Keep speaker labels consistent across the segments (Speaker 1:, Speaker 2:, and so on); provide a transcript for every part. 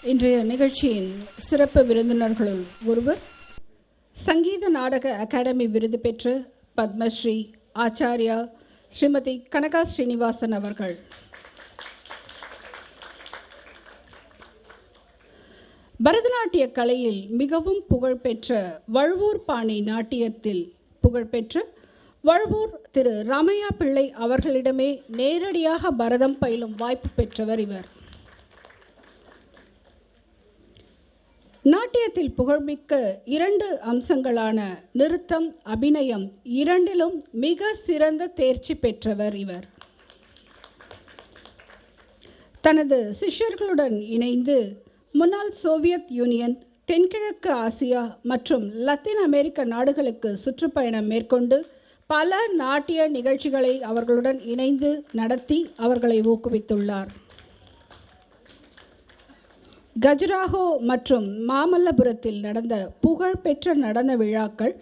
Speaker 1: இன்றைய நிகழ்ச்சியின் சிறப்பு விருந்தினர்களுள் ஒருவர் சங்கீத நாடக அகாடமி விருது பெற்ற பத்மஸ்ரீ ஆச்சாரியா ஸ்ரீமதி கனகா ஸ்ரீனிவாசன் அவர்கள். பரதநாட்டிய கலையில் மிகவும் புகழ்பெற்ற வழுவூர் பாணி நாட்டியத்தில் புகழ்பெற்ற வழுவூர் திரு ராமையா பிள்ளை அவர்களிடமே நேரடியாக பரதம் பயிலும் வாய்ப்பு பெற்றவர் இவர். நாட்டியத்தில் புகழ்மிக்க 2 அம்சங்களான நிருத்தம், அபிநயம் இரண்டிலும் மிக சிறந்த தேர்ச்சி பெற்றவர் இவர். தனது சிஷ்யர்களுடன் இணைந்து முன்னாள் சோவியத் யூனியன், தென்கிழக்கு ஆசியா மற்றும் லத்தீன் அமெரிக்க நாடுகளுக்கு சுற்றுப்பயணம் மேற்கொண்டு பல நாட்டிய நிகழ்ச்சிகளை அவர்களுடன் இணைந்து நடத்தி அவர்களை ஊக்குவித்துள்ளார். கஜுராஹோ மற்றும் மாமல்லபுரத்தில் நடந்த புகழ்பெற்ற நடன விழாக்கள்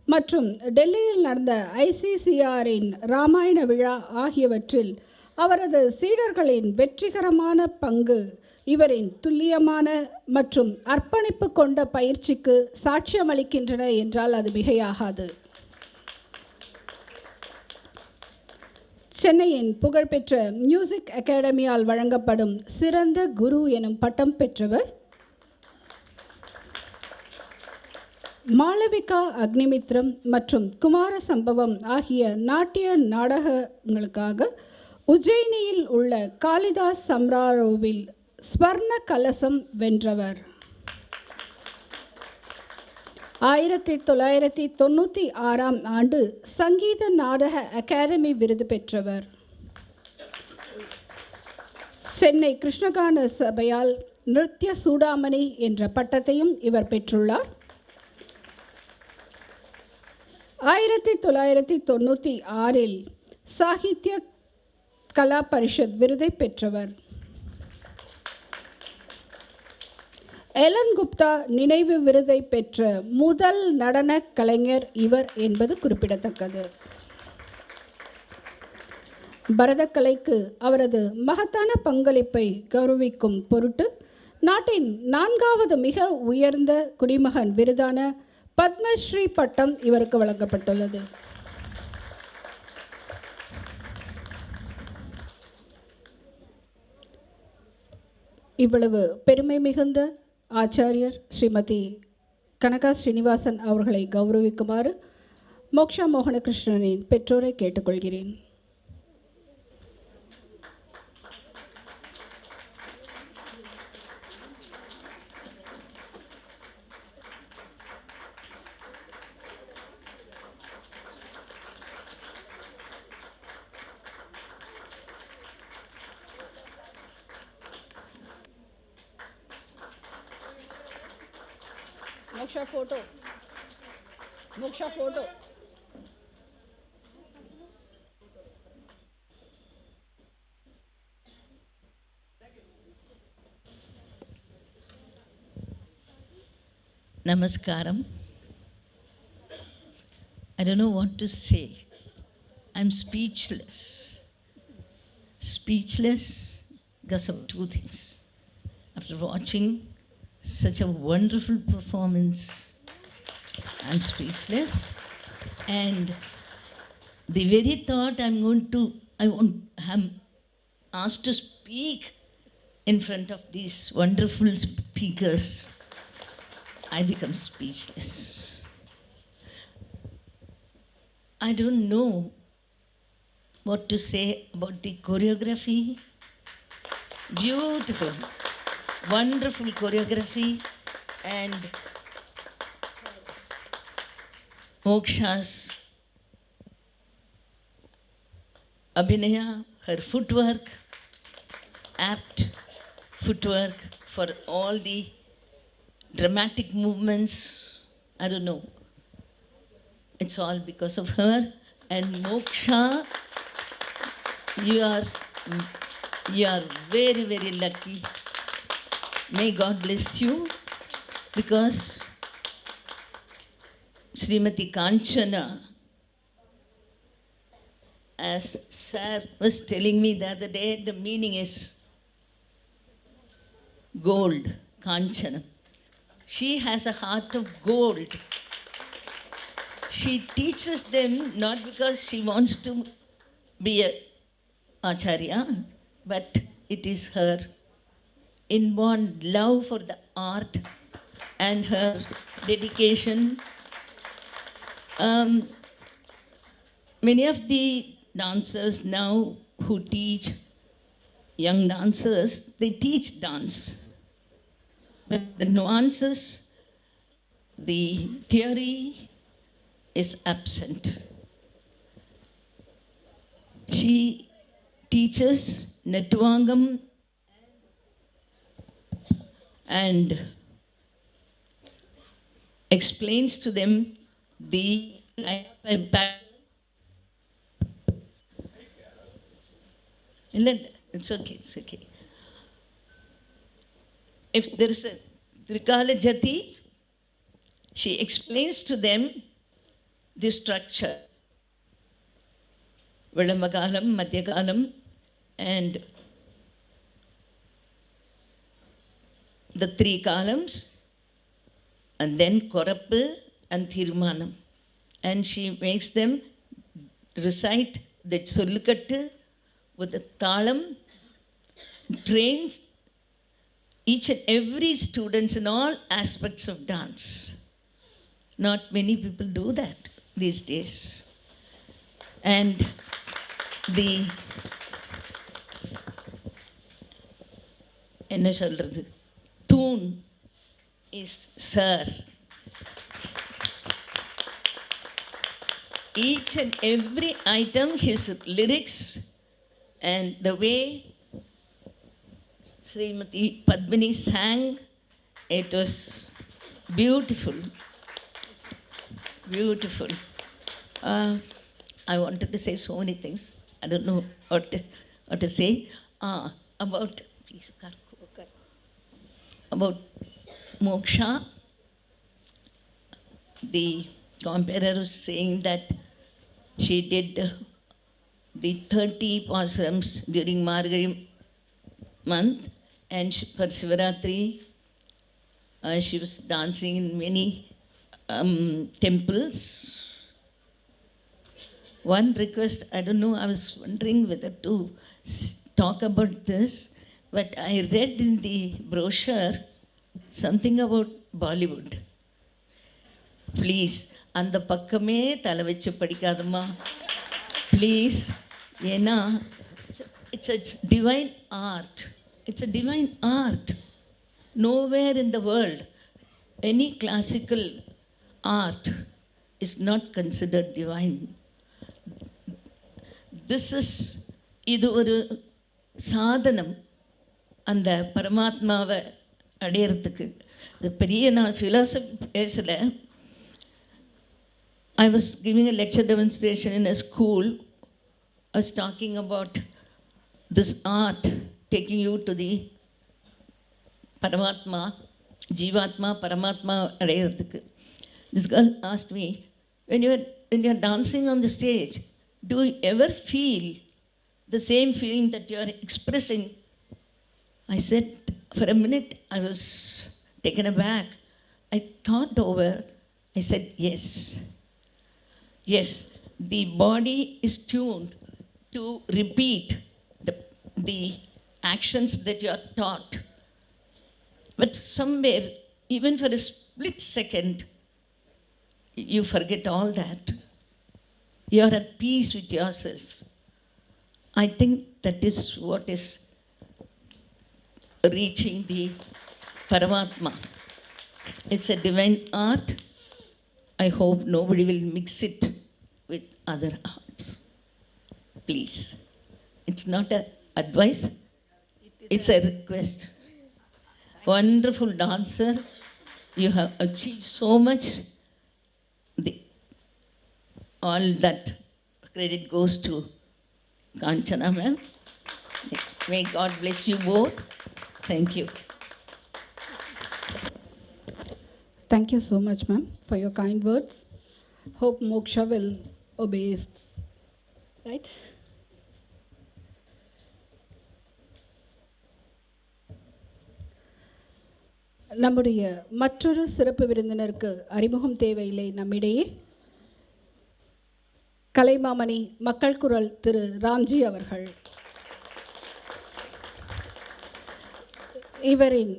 Speaker 1: மற்றும் டெல்லியில் நடந்த ICCRஇன் ராமாயண விழா ஆகியவற்றில் அவரது சீடர்களின் வெற்றிகரமான பங்கு இவரின் துல்லியமான மற்றும் அர்ப்பணிப்பு கொண்ட பயிற்சிக்கு சாட்சியமளிக்கின்றன என்றால் அது மிகையாகாது. சென்னையின் புகழ்பெற்ற மியூசிக் அகாடமியால் வழங்கப்படும் சிறந்த குரு எனும் பட்டம் பெற்றவர். மாளவிகா அக்னிமித்ரம் மற்றும் குமார சம்பவம் ஆகிய நாட்டிய நாடகங்களுக்காக உஜ்ஜயினியில் உள்ள காளிதாஸ் சம்ராரோவில் ஸ்வர்ண கலசம் வென்றவர். 1996ஆம் ஆண்டு சங்கீத நாடக அகாடமி விருது பெற்றவர். சென்னை கிருஷ்ணகான சபையால் நிருத்ய சூடாமணி என்ற பட்டத்தையும் இவர் பெற்றுள்ளார். 1996இல் சாகித்ய கலா பரிஷத் விருதை பெற்றவர். எலன் குப்தா நினைவு விருதை பெற்ற முதல் நடன கலைஞர் இவர் என்பது குறிப்பிடத்தக்கது. பரதக்கலைக்கு அவரது மகத்தான பங்களிப்பை கௌரவிக்கும் பொருட்டு நாட்டின் 4வது மிக உயர்ந்த குடிமகன் விருதான பத்மஸ்ரீ பட்டம் இவருக்கு வழங்கப்பட்டுள்ளது. இவ்வளவு பெருமை மிகுந்த ஆச்சாரியர் ஸ்ரீமதி கனகா ஸ்ரீனிவாசன் அவர்களை கௌரவிக்குமாறு மோக்ஷா மோகனகிருஷ்ணனின் பெற்றோரை கேட்டுக்கொள்கிறேன். Moksha photo. Moksha photo.
Speaker 2: Namaskaram. I don't know what to say. I'm speechless. Speechless because of 2 things. After watching such a wonderful performance, I'm speechless, and the very thought I'm asked to speak in front of these wonderful speakers, I become speechless. I don't know what to say about the choreography. Beautiful. Wonderful choreography, and Moksha's abhinaya, her footwork, apt footwork for all the dramatic movements. I don't know. It's all because of her. And Moksha, you are very, very lucky. May God bless you, because Srimati Kanchana, as Sir was telling me the other day, the meaning is gold. Kanchana. She has a heart of gold. She teaches them not because she wants to be a acharya, but it is her inborn love for the art and her dedication. Many of the dancers now who teach young dancers, they teach dance. But the nuances, the theory is absent. She teaches Netvangam and explains to them the life impact. It's okay, it's okay. If there is a Trikala Jati, she explains to them the structure. Vilamagalam, Madhyagalam, and the three columns, and then Korappu and Thirumanam. And she makes them recite the Sollukattu with the Talam, trains each and every student in all aspects of dance. Not many people do that these days. And the tune is Sir. Each and every item, his lyrics and the way Srimati Padmini sang, it was beautiful. Beautiful. I wanted to say so many things. I don't know what to say. About moksha. The comparer was saying that she did the 30 pasarams during Margari month, and for Sivaratri, she was dancing in many temples. One request, I don't know, I was wondering whether to talk about this, but I read in the brochure something about Bollywood. Please, அந்த பக்கமே தலை வச்சு படிக்காதம்மா. Please, ஏன்னா it's a divine art. It's a divine art. Nowhere in the world, any classical art is not considered divine. இது ஒரு சாதனம் அந்த பரமாத்மாவை அடையறதுக்கு. இது பெரிய நான் philosophy பேசல. I was giving a lecture demonstration in a school. I was talking about this art taking you to the Paramatma, Jivatma, Paramatma அடையறதுக்கு. This girl asked me, when you're dancing on the stage, do you ever feel the same feeling that you are expressing? I said, for a minute, I was taken aback. I thought over. I said, yes. Yes, the body is tuned to repeat the actions that you are taught. But somewhere, even for a split second, you forget all that. You are at peace with yourself. I think that is what is reaching the Paramatma. It's a divine art. I hope nobody will mix it with other arts. Please. It's not an advice. It's a request. Wonderful dancer. You have achieved so much. All that credit goes to Kanchana ma'am. May God bless you both. Thank you.
Speaker 1: Thank you so much, ma'am, for your kind words. Hope Moksha will obey. Right? நம்முடைய மற்றொரு சிறப்பு விருந்தினருக்கு அறிமுகம் தேவையில்லை. நம்மிடையே கலைமாமணி மக்கள் குரல் திரு ராம்ஜி அவர்கள். இவரின்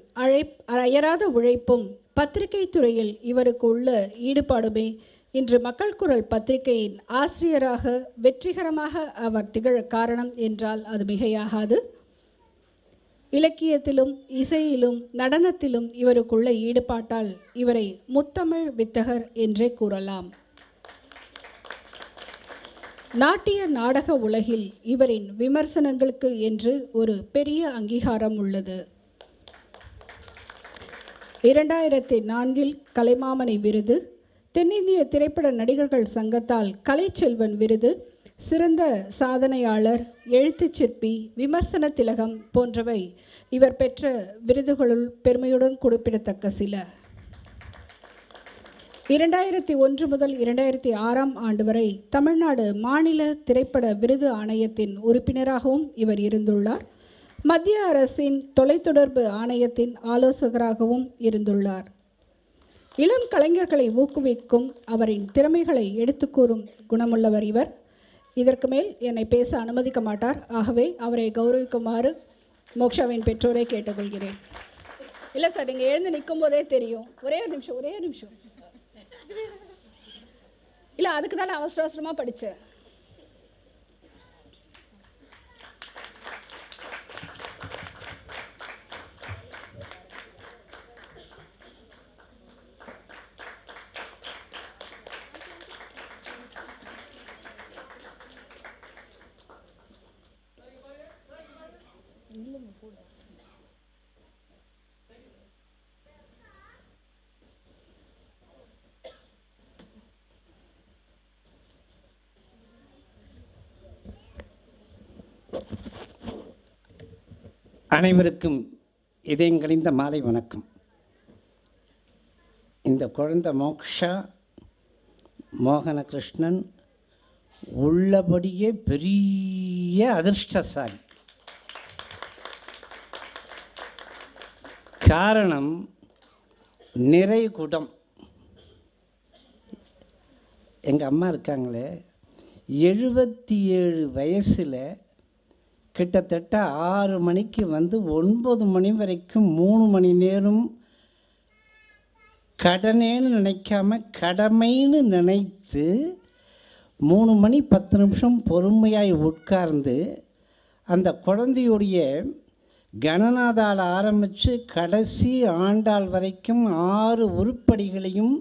Speaker 1: அயராத உழைப்பும் பத்திரிகை துறையில் இவருக்கு உள்ள ஈடுபாடுமே இன்று மக்கள் குரல் பத்திரிகையின் ஆசிரியராக வெற்றிகரமாக அவர் திகழ காரணம் என்றால் அது மிகையாகாது. இலக்கியத்திலும் இசையிலும் நடனத்திலும் இவருக்குள்ள ஈடுபாட்டால் இவரை முத்தமிழ் வித்தகர் என்றே கூறலாம். நாட்டிய நாடக உலகில் இவரின் விமர்சனங்களுக்கு என்று ஒரு பெரிய அங்கீகாரம் உள்ளது. 2004 கலைமாமணி விருது, தென்னிந்திய திரைப்பட நடிகர்கள் சங்கத்தால் கலைச்செல்வன் விருது, சிறந்த சாதனையாளர், எழுத்துச் சிற்பி, விமர்சன திலகம் போன்றவை இவர் பெற்ற விருதுகளுள் பெருமையுடன் குறிப்பிடத்தக்க சில. 2001 முதல் 2006 ஆண்டு வரை தமிழ்நாடு மாநில திரைப்பட விருது ஆணையத்தின் உறுப்பினராகவும் இவர் இருந்துள்ளார். மத்திய அரசின் தொலைத்தொடர்பு ஆணையத்தின் ஆலோசகராகவும் இருந்துள்ளார். இளம் கலைஞர்களை ஊக்குவிக்கும் அவரின் திறமைகளை எடுத்துக்கூறும் குணமுள்ளவர் இவர். இதற்கு மேல் என்னை பேச அனுமதிக்க மாட்டார். ஆகவே அவரை கௌரவிக்குமாறு மோக்ஷாவின் பெற்றோரை கேட்டுக்கொள்கிறேன். இல்லை சார், நீங்கள் எழுந்து நிற்கும் போதே தெரியும். ஒரே நிமிஷம். இல்லை, அதுக்கு தானே அவசரமாக படித்தேன்.
Speaker 3: அனைவருக்கும் இதயங்கனிந்த மாலை வணக்கம். இந்த குழந்தை மோக்ஷா மோகனகிருஷ்ணன் உள்ளபடியே பெரிய அதிர்ஷ்டசாலி. காரணம் நிறை குடம். எங்கள் அம்மா இருக்காங்களே, 77 வயசில் கிட்டத்தட்ட 6 மணிக்கு வந்து 9 மணி வரைக்கும் 3 மணி நேரம் கடனேன்னு நினைக்காம கடமைன்னு நினைத்து 3 மணி 10 நிமிஷம் பொறுமையாய் உட்கார்ந்து அந்த குழந்தையுடைய கணநாதால் ஆரம்பித்து கடைசி ஆண்டாள் வரைக்கும் 6 உருப்படிகளையும்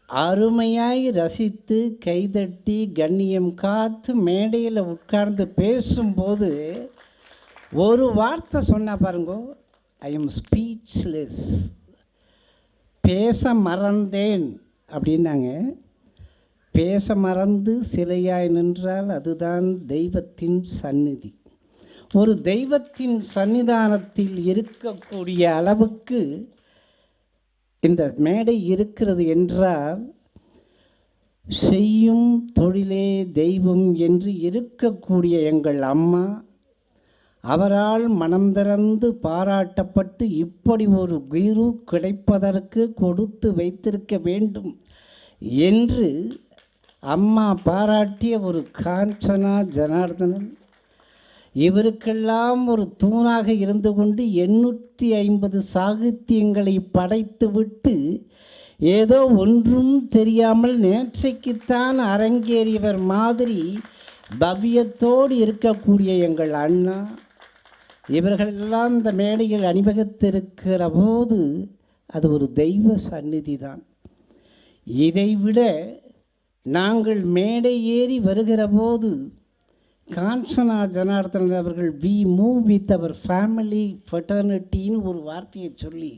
Speaker 3: அருமையாய் ரசித்து கைதட்டி கண்ணியம் காத்து மேடையில் உட்கார்ந்து பேசும்போது ஒரு வார்த்தை சொன்னா பாருங்க, ஐ எம் ஸ்பீச்லெஸ், பேச மறந்தேன் அப்படின்னாங்க. பேச மறந்து சிலையாய் நின்றால் அதுதான் தெய்வத்தின் சந்நிதி. ஒரு தெய்வத்தின் சன்னிதானத்தில் இருக்கக்கூடிய அளவுக்கு இந்த மேடை இருக்கிறது என்றால் செய்யும் தொழிலே தெய்வம் என்று இருக்கக்கூடிய எங்கள் அம்மா அவரால் மனம் திறந்து பாராட்டப்பட்டு இப்படி ஒரு குரு கிடைப்பதற்கு கொடுத்து வைத்திருக்க வேண்டும் என்று அம்மா பாராட்டிய ஒரு காஞ்சனா ஜனார்தனன் இவருக்கெல்லாம் ஒரு தூணாக இருந்து கொண்டு 850 சாகித்யங்களை படைத்துவிட்டு ஏதோ ஒன்றும் தெரியாமல் நேற்றைக்குத்தான் அரங்கேறியவர் மாதிரி பவ்யத்தோடு இருக்கக்கூடிய எங்கள் அண்ணா, இவர்களெல்லாம் இந்த மேடையில் அணிவகுத்திருக்கிற போது அது ஒரு தெய்வ சந்நிதி தான். இதைவிட நாங்கள் மேடை ஏறி வருகிற போது காஞ்சனா ஜனார்தனன் அவர்கள் we move with our family ஃபெட்டர்னிட்டின்னு ஒரு வார்த்தையை சொல்லி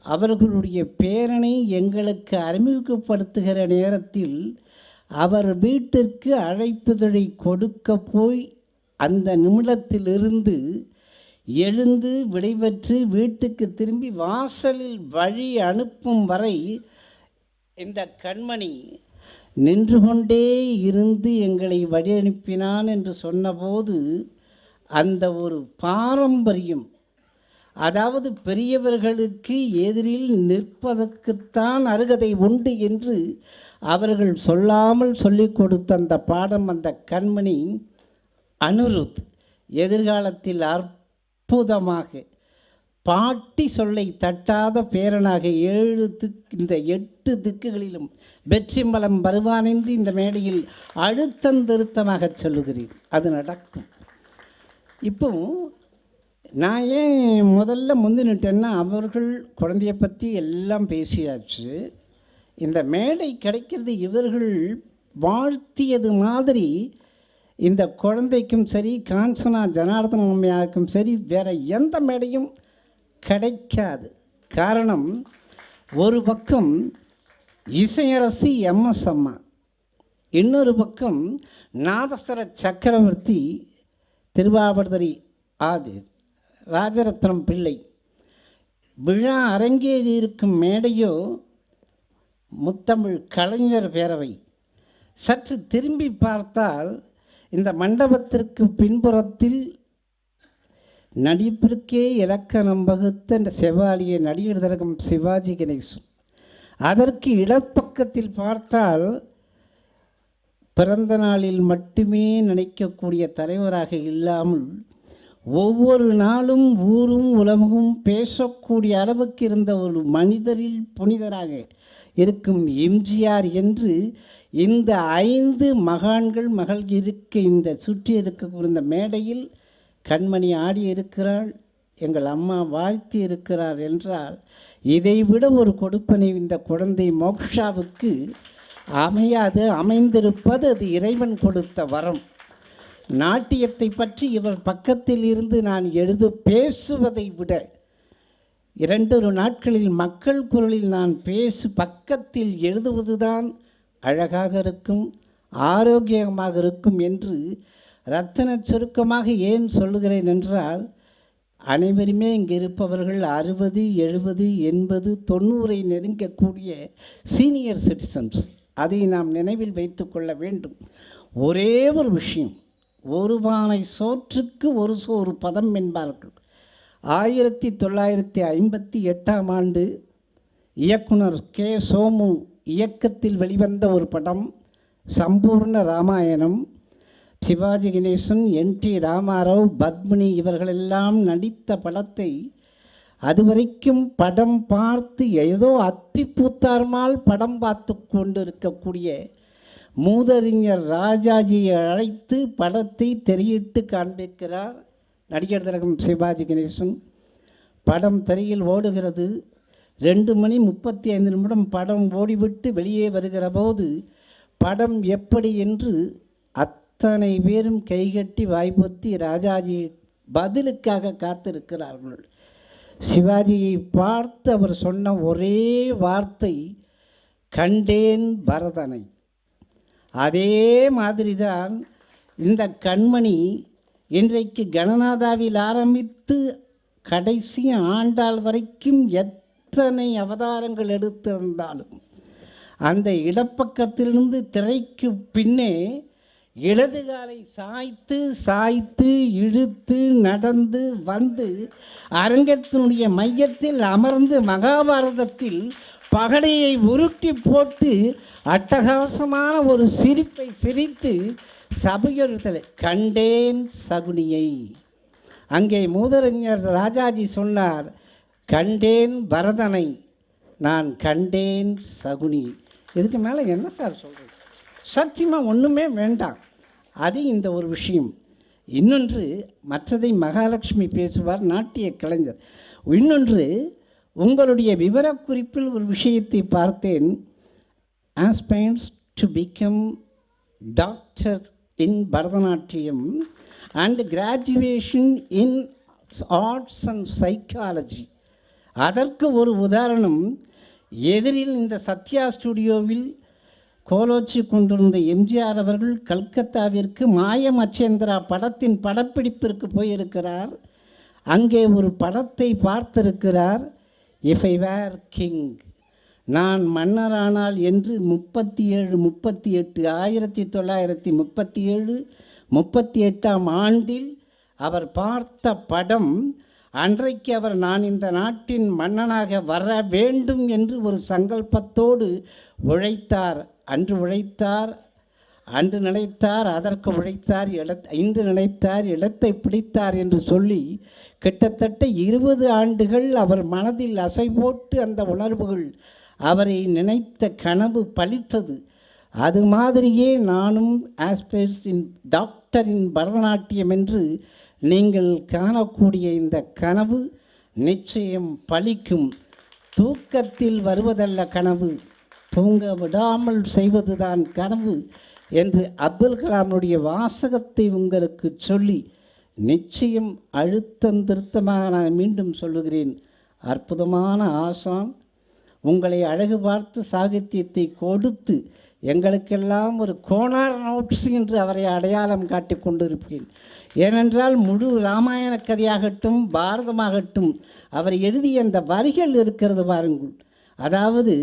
Speaker 3: அவர்களுடைய பேரனை எங்களுக்கு அறிமுகப்படுத்துகிற நேரத்தில் அவர் வீட்டிற்கு அழைப்புதழை கொடுக்க போய் அந்த நிமிடத்திலிருந்து எழுந்து விடைபெற்று வீட்டுக்கு திரும்பி வாசலில் வழி அனுப்பும் வரை இந்த கண்மணி நின்று கொண்டே இருந்து எங்களை வழி அனுப்பினான் என்று சொன்னபோது அந்த ஒரு பாரம்பரியம், அதாவது பெரியவர்களுக்கு எதிரில் நிற்பதற்குத்தான் அருகதை உண்டு என்று அவர்கள் சொல்லாமல் சொல்லிக் கொடுத்த அந்த பாடம், அந்த கண்மணி அனுருத் எதிர்காலத்தில் அற்புதமாக பாட்டி சொல்லை தட்டாத பேரனாக இந்த 8 திக்குகளிலும் வெற்றி மலம் வருவான் என்று இந்த மேடையில் அழுத்தந்திருத்தமாக சொல்லுகிறேன். அது நடக்கும். இப்போ நான் ஏன் முதல்ல முந்தினுட்டேன்னா, அவர்கள் குழந்தைய பற்றி எல்லாம் பேசியாச்சு. இந்த மேடை கிடைக்கிறது இவர்கள் வாழ்த்தியது மாதிரி இந்த குழந்தைக்கும் சரி, காஞ்சனா ஜனார்தன அம்மையாருக்கும் சரி, வேற எந்த மேடையும் கிடைக்காது. காரணம், ஒரு பக்கம் இசையரசி எம்எஸ் அம்மா, இன்னொரு பக்கம் நாதஸ்வர சக்கரவர்த்தி திருவாவடுதுறை ஆதி ராஜரத்னம் பிள்ளை. விழா அரங்கேறி இருக்கும் மேடையோ முத்தமிழ் கலைஞர் பேரவை. சற்று திரும்பி பார்த்தால் இந்த மண்டபத்திற்கு பின்புறத்தில் நடிப்பிற்கே இலக்கணம் வகுத்த இந்த செவாலிய நடிகர் திலகம் சிவாஜி கணேசன். அதற்கு இடப்பக்கத்தில் பார்த்தால் பிறந்த நாளில் மட்டுமே நினைக்கக்கூடிய தலைவராக இல்லாமல் ஒவ்வொரு நாளும் ஊரும் உலகமும் பேசக்கூடிய அளவுக்கு இருந்த ஒரு மனிதரில் புனிதராக இருக்கும் எம்ஜிஆர் என்று இந்த 5 மகான்கள் மகள் இருக்க இந்த சுற்றி இருக்கக்கூடிய இந்த மேடையில் கண்மணி ஆடி இருக்கிறாள், எங்கள் அம்மா வாழ்த்தி இருக்கிறார் என்றால் இதைவிட ஒரு கொடுப்பனை இந்த குழந்தை மோக்ஷாவுக்கு அமையாது. அமைந்திருப்பது அது இறைவன் கொடுத்த வரம். நாட்டியத்தை பற்றி இவர் பக்கத்தில் இருந்து நான் பேசுவதை விட 2 நாட்களில் மக்கள் குரலில் நான் பக்கத்தில் எழுதுவதுதான் அழகாக இருக்கும், ஆரோக்கியமாக இருக்கும் என்று ரத்தன சுருக்கமாக ஏன் சொல்லுகிறேன் என்றால், அனைவருமே இங்கே இருப்பவர்கள் 60, 70, 80, 90 நெருங்கக்கூடிய சீனியர் சிட்டிசன்ஸ். அதை நாம் நினைவில் வைத்து கொள்ள வேண்டும். ஒரே ஒரு விஷயம், ஒரு பானை சோற்றுக்கு ஒரு சோறு பதம் என்பார்கள். 1958ஆம் ஆண்டு இயக்குனர் கே. சோமு இயக்கத்தில் வெளிவந்த ஒரு படம் சம்பூர்ண ராமாயணம். சிவாஜி கணேசன், என்.டி. ராமாராவ், பத்மினி இவர்களெல்லாம் நடித்த படத்தை அதுவரைக்கும் படம் பார்த்து ஏதோ அத்தி பூத்தார்மால் படம் பார்த்து கொண்டிருக்கக்கூடிய மூதறிஞர் ராஜாஜியை அழைத்து படத்தை திரையிட்டு காண்பிக்கிறார் நடிகர் திலகம் சிவாஜி கணேசன். படம் திரையில் ஓடுகிறது. 2 மணி 35 நிமிடம் படம் ஓடிவிட்டு வெளியே வருகிற போது படம் எப்படி என்று அத்தனை பேரும் கைகட்டி வாய்ப்பொத்தி ராஜாஜி பதிலுக்காக காத்திருக்கிறார்கள். சிவாஜியை பார்த்து அவர் சொன்ன ஒரே வார்த்தை, கண்டேன் பரதனை. அதே மாதிரிதான் இந்த கண்மணி இன்றைக்கு கணநாதாவில் ஆரம்பித்து கடைசி ஆண்டாள் வரைக்கும் எத்தனை அவதாரங்கள் எடுத்திருந்தாலும் அந்த இடப்பக்கத்திலிருந்து திரைக்கு பின்னே இடது காலை சாய்த்து சாய்த்து இழுத்து நடந்து வந்து அரங்கத்தினுடைய மையத்தில் அமர்ந்து மகாபாரதத்தில் பகடையை உருட்டி போட்டு அட்டகாசமான ஒரு சிரிப்பை சிரித்து சபையொருத்தலை கண்டேன் சகுனியை. அங்கே மூதறிஞர் ராஜாஜி சொன்னார், கண்டேன் பரதனை, நான் கண்டேன் சகுனி. இதுக்கு மேலே என்ன சார் சொல்கிறது? சத்தியமாக ஒன்றுமே வேண்டாம். அது இந்த ஒரு விஷயம். இன்னொன்று, மற்றதை மகாலட்சுமி பேசுவார், நாட்டிய கலைஞர். இன்னொன்று, உங்களுடைய விவரக்குறிப்பில் ஒரு விஷயத்தை பார்த்தேன். aspirants to become doctor in Bharatanatyam and graduation in arts and psychology. அதற்கு ஒரு உதாரணம், எதிரில் இந்த சத்யா ஸ்டுடியோவில் கோலோச்சி கொண்டிருந்த எம்ஜிஆர் அவர்கள் கல்கத்தாவிற்கு மாயமச்சேந்திரா படத்தின் படப்பிடிப்பிற்கு போயிருக்கிறார். அங்கே ஒரு படத்தை பார்த்திருக்கிறார். இஃப் ஐ வேர் கிங், நான் மன்னரானால் என்று 37, 1937, 38ஆம் ஆண்டில் அவர் பார்த்த படம் அன்றைக்கு அவர் நான் இந்த நாட்டின் மன்னனாக வர வேண்டும் என்று ஒரு சங்கல்பத்தோடு உழைத்தார். அன்று உழைத்தார், அன்று நினைத்தார், அதற்கு உழைத்தார், இன்று நினைத்தார், இடத்தை பிடித்தார் என்று சொல்லி கிட்டத்தட்ட 20 ஆண்டுகள் அவர் மனதில் அசை போட்டு அந்த உணர்வுகள் அவரை நினைத்த கனவு பலித்தது. அது மாதிரியே நானும் ஆஸ்பிரேஷன் டாக்டர் இன் பரதநாட்டியம் என்று நீங்கள் காணக்கூடிய இந்த கனவு நிச்சயம் பலிக்கும். தூக்கத்தில் வருவதல்ல கனவு, தூங்க விடாமல் செய்வதுதான் கனவு என்று அப்துல் கலாமுடைய வாசகத்தை உங்களுக்கு சொல்லி நிச்சயம் அழுத்தம் திருத்தமாக நான் மீண்டும் சொல்லுகிறேன். அற்புதமான ஆசான், உங்களை அழகு பார்த்து சாகித்யத்தை கொடுத்து எங்களுக்கெல்லாம் ஒரு கோனார் நோட்ஸ் என்று அவரை அடையாளம் காட்டி கொண்டிருப்பேன். ஏனென்றால் முழு இராமாயண கதையாகட்டும் பாரதமாகட்டும் அவர் எழுதிய அந்த வரிகள் இருக்கிறது பாருங்கள். அதாவது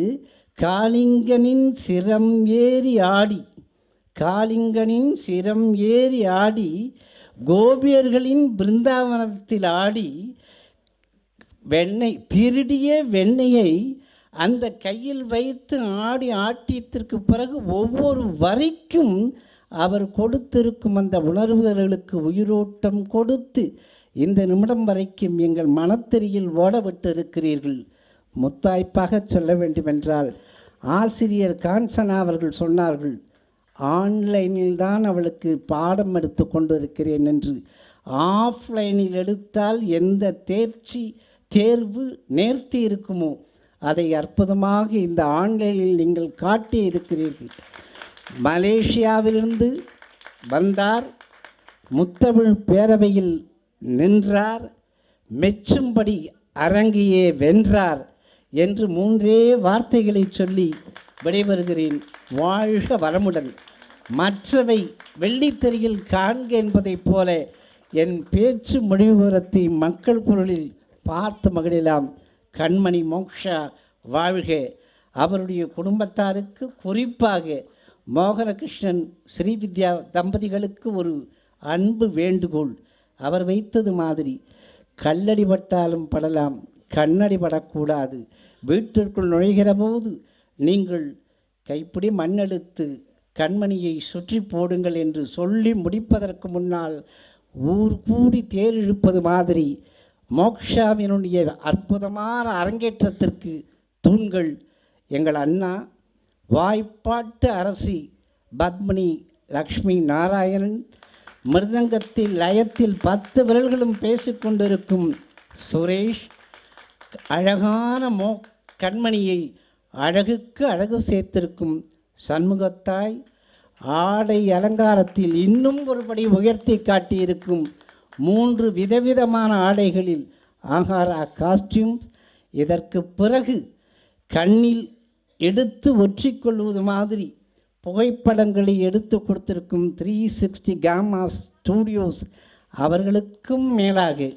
Speaker 3: காளிங்கனின் சிரம் ஏறி ஆடி, காளிங்கனின் சிரம் ஏறி ஆடி, கோபியர்களின் பிருந்தாவனத்தில் ஆடி, வெண்ணெய் திருடிய வெண்ணெயை அந்த கையில் வைத்து ஆடி ஆட்டியத்திற்கு பிறகு ஒவ்வொரு வரிக்கும் அவர் கொடுத்திருக்கும் அந்த உணர்வுகளுக்கு உயிரோட்டம் கொடுத்து இந்த நிமிடம் வரைக்கும் எங்கள் மனத்தெரியில் ஓடவிட்டு இருக்கிறீர்கள். முத்தாய்ப்பாக சொல்ல வேண்டுமென்றால் ஆசிரியர் காஞ்சனா அவர்கள் சொன்னார்கள், ஆன்லைனில் தான் அவளுக்கு பாடம் எடுத்து கொண்டிருக்கிறேன் என்று. ஆஃப்லைனில் எடுத்தால் எந்த தேர்வு நேர்த்தி இருக்குமோ அதை அற்புதமாக இந்த ஆன்லைனில் நீங்கள் காட்டி இருக்கிறீர்கள். மலேசியாவிலிருந்து வந்தார், முத்தமிழ் பேரவையில் நின்றார், மெச்சும்படி அரங்கியே வென்றார் என்று 3 வார்த்தைகளை சொல்லி விடைபெறுகிறேன். வாழ்க வளமுடன். மற்றவை வெள்ளித்திரையில் காண்க என்பதைப் போல என் பேச்சு மொழிபுறத்தை மக்கள் குரலில் பார்த்து மகிழலாம். கண்மணி மோக்ஷா வாழ்க. அவருடைய குடும்பத்தாருக்கு, குறிப்பாக மோகனகிருஷ்ணன் ஸ்ரீவித்யா தம்பதிகளுக்கு ஒரு அன்பு வேண்டுகோள். அவர் வைத்தது மாதிரி கல்லடி பட்டாலும் படலாம், கண்ணடி படக்கூடாது. வீட்டிற்குள் நுழைகிற போது நீங்கள் கைப்பிடி மண்ணெடுத்து கண்மணியை சுற்றி போடுங்கள் என்று சொல்லி முடிப்பதற்கு முன்னால் ஊர் கூடி தேர் இழுப்பது மாதிரி மோக்ஷாவினுடைய அற்புதமான அரங்கேற்றத்திற்கு தூண்கள் எங்கள் அண்ணா, வாய்ப்பாட்டு அரசி பத்மினி லக்ஷ்மி நாராயணன், மிருதங்கத்தில் லயத்தில் 10 விரல்களும் பேசிக்கொண்டிருக்கும் சுரேஷ், அழகான கண்மணியை அழகுக்கு அழகு சேர்த்திருக்கும் சண்முகத்தாய், ஆடை அலங்காரத்தில் இன்னும் ஒருபடி உயர்த்தி காட்டியிருக்கும் 3 விதவிதமான ஆடைகளில் ஆகாரா காஸ்டியூம். இதற்கு பிறகு கண்ணில் எடுத்து ஒற்றிக்கொள்வது மாதிரி புகைப்படங்களை எடுத்து கொடுத்திருக்கும் 360 கேமா ஸ்டூடியோஸ் அவர்களுக்கும் மேலாக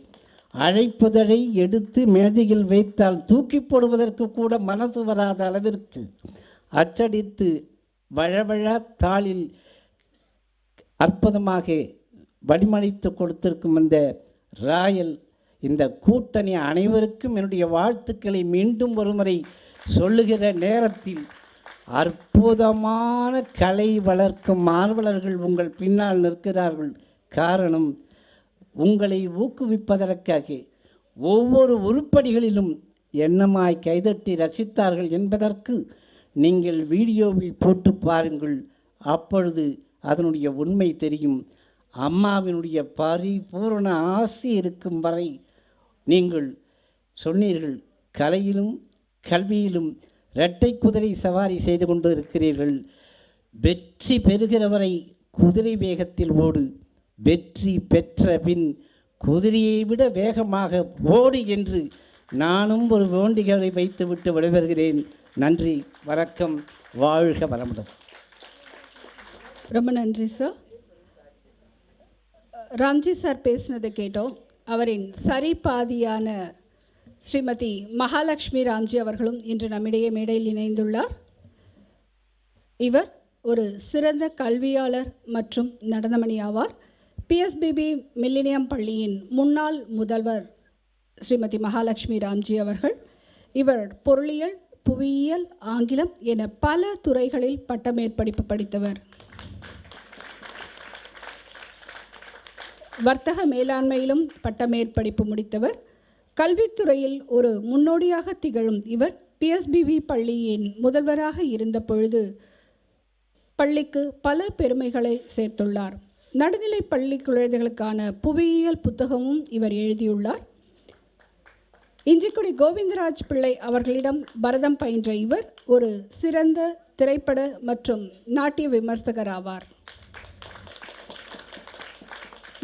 Speaker 3: அழைப்புதழை எடுத்து மேஜையில் வைத்தால் தூக்கி போடுவதற்கு கூட மனசு வராத அளவிற்கு அச்சடித்து வழவழ தாளில் அற்புதமாக வடிவமைத்து கொடுத்திருக்கும் இந்த ராயல் இந்த கூட்டணி அனைவருக்கும் என்னுடைய வாழ்த்துக்களை மீண்டும் ஒருமுறை சொல்லுகிற நேரத்தில் அற்புதமான கலை வளர்க்கும் ஆர்வலர்கள் உங்கள் பின்னால் நிற்கிறார்கள். காரணம், உங்களை ஊக்குவிப்பதற்காக ஒவ்வொரு உருப்படிகளிலும் என்னமாய் கைதட்டி ரசித்தார்கள் என்பதற்கு நீங்கள் வீடியோவில் போட்டு பாருங்கள். அப்பொழுது அதனுடைய உண்மை தெரியும். அம்மாவினுடைய பரிபூர்ண ஆசி இருக்கும் வரை நீங்கள் சொன்னீர்கள், கலையிலும் கல்வியிலும் இரட்டை குதிரை சவாரி செய்து கொண்டு இருக்கிறீர்கள். வெற்றி பெறுகிறவரை குதிரை வேகத்தில் ஓடு, வெற்றி பெற்ற பின் குதிரையை விட வேகமாக ஓடு என்று நானும் ஒரு வேண்டுகோளை வைத்துவிட்டு விடைபெறுகிறேன். நன்றி, வணக்கம், வாழ்க வளமுடன்.
Speaker 1: ரொம்ப நன்றி சார். ராம்ஜி சார் பேசினதை கேட்டோம். அவரின் சரிபாதியான ஸ்ரீமதி மகாலட்சுமி ராம்ஜி அவர்களும் இன்று நம்மிடையே மேடையில் இணைந்துள்ளார். இவர் ஒரு சிறந்த கல்வியாளர் மற்றும் நடனமணி ஆவார். PSBB மில்லினியம் பள்ளியின் முன்னாள் முதல்வர் ஸ்ரீமதி மகாலட்சுமி ராம்ஜி அவர்கள். இவர் பொருளியல், புவியியல், ஆங்கிலம் என பல துறைகளில் பட்டமேற்படிப்பு படித்தவர். வர்த்தக மேலாண்மையிலும் பட்டமேற்படிப்பு முடித்தவர். கல்வித்துறையில் ஒரு முன்னோடியாக திகழும் இவர் PSBV பள்ளியின் முதல்வராக இருந்த பொழுது பள்ளிக்கு பல பெருமைகளை சேர்த்துள்ளார். நடுநிலை பள்ளி குழந்தைகளுக்கான புவியியல் புத்தகமும் இவர் எழுதியுள்ளார். இஞ்சிக்குடி கோவிந்தராஜ் பிள்ளை அவர்களிடம் பரதம் பயின்ற இவர் ஒரு சிறந்த திரைப்பட மற்றும் நாட்டிய விமர்சகர் ஆவார்.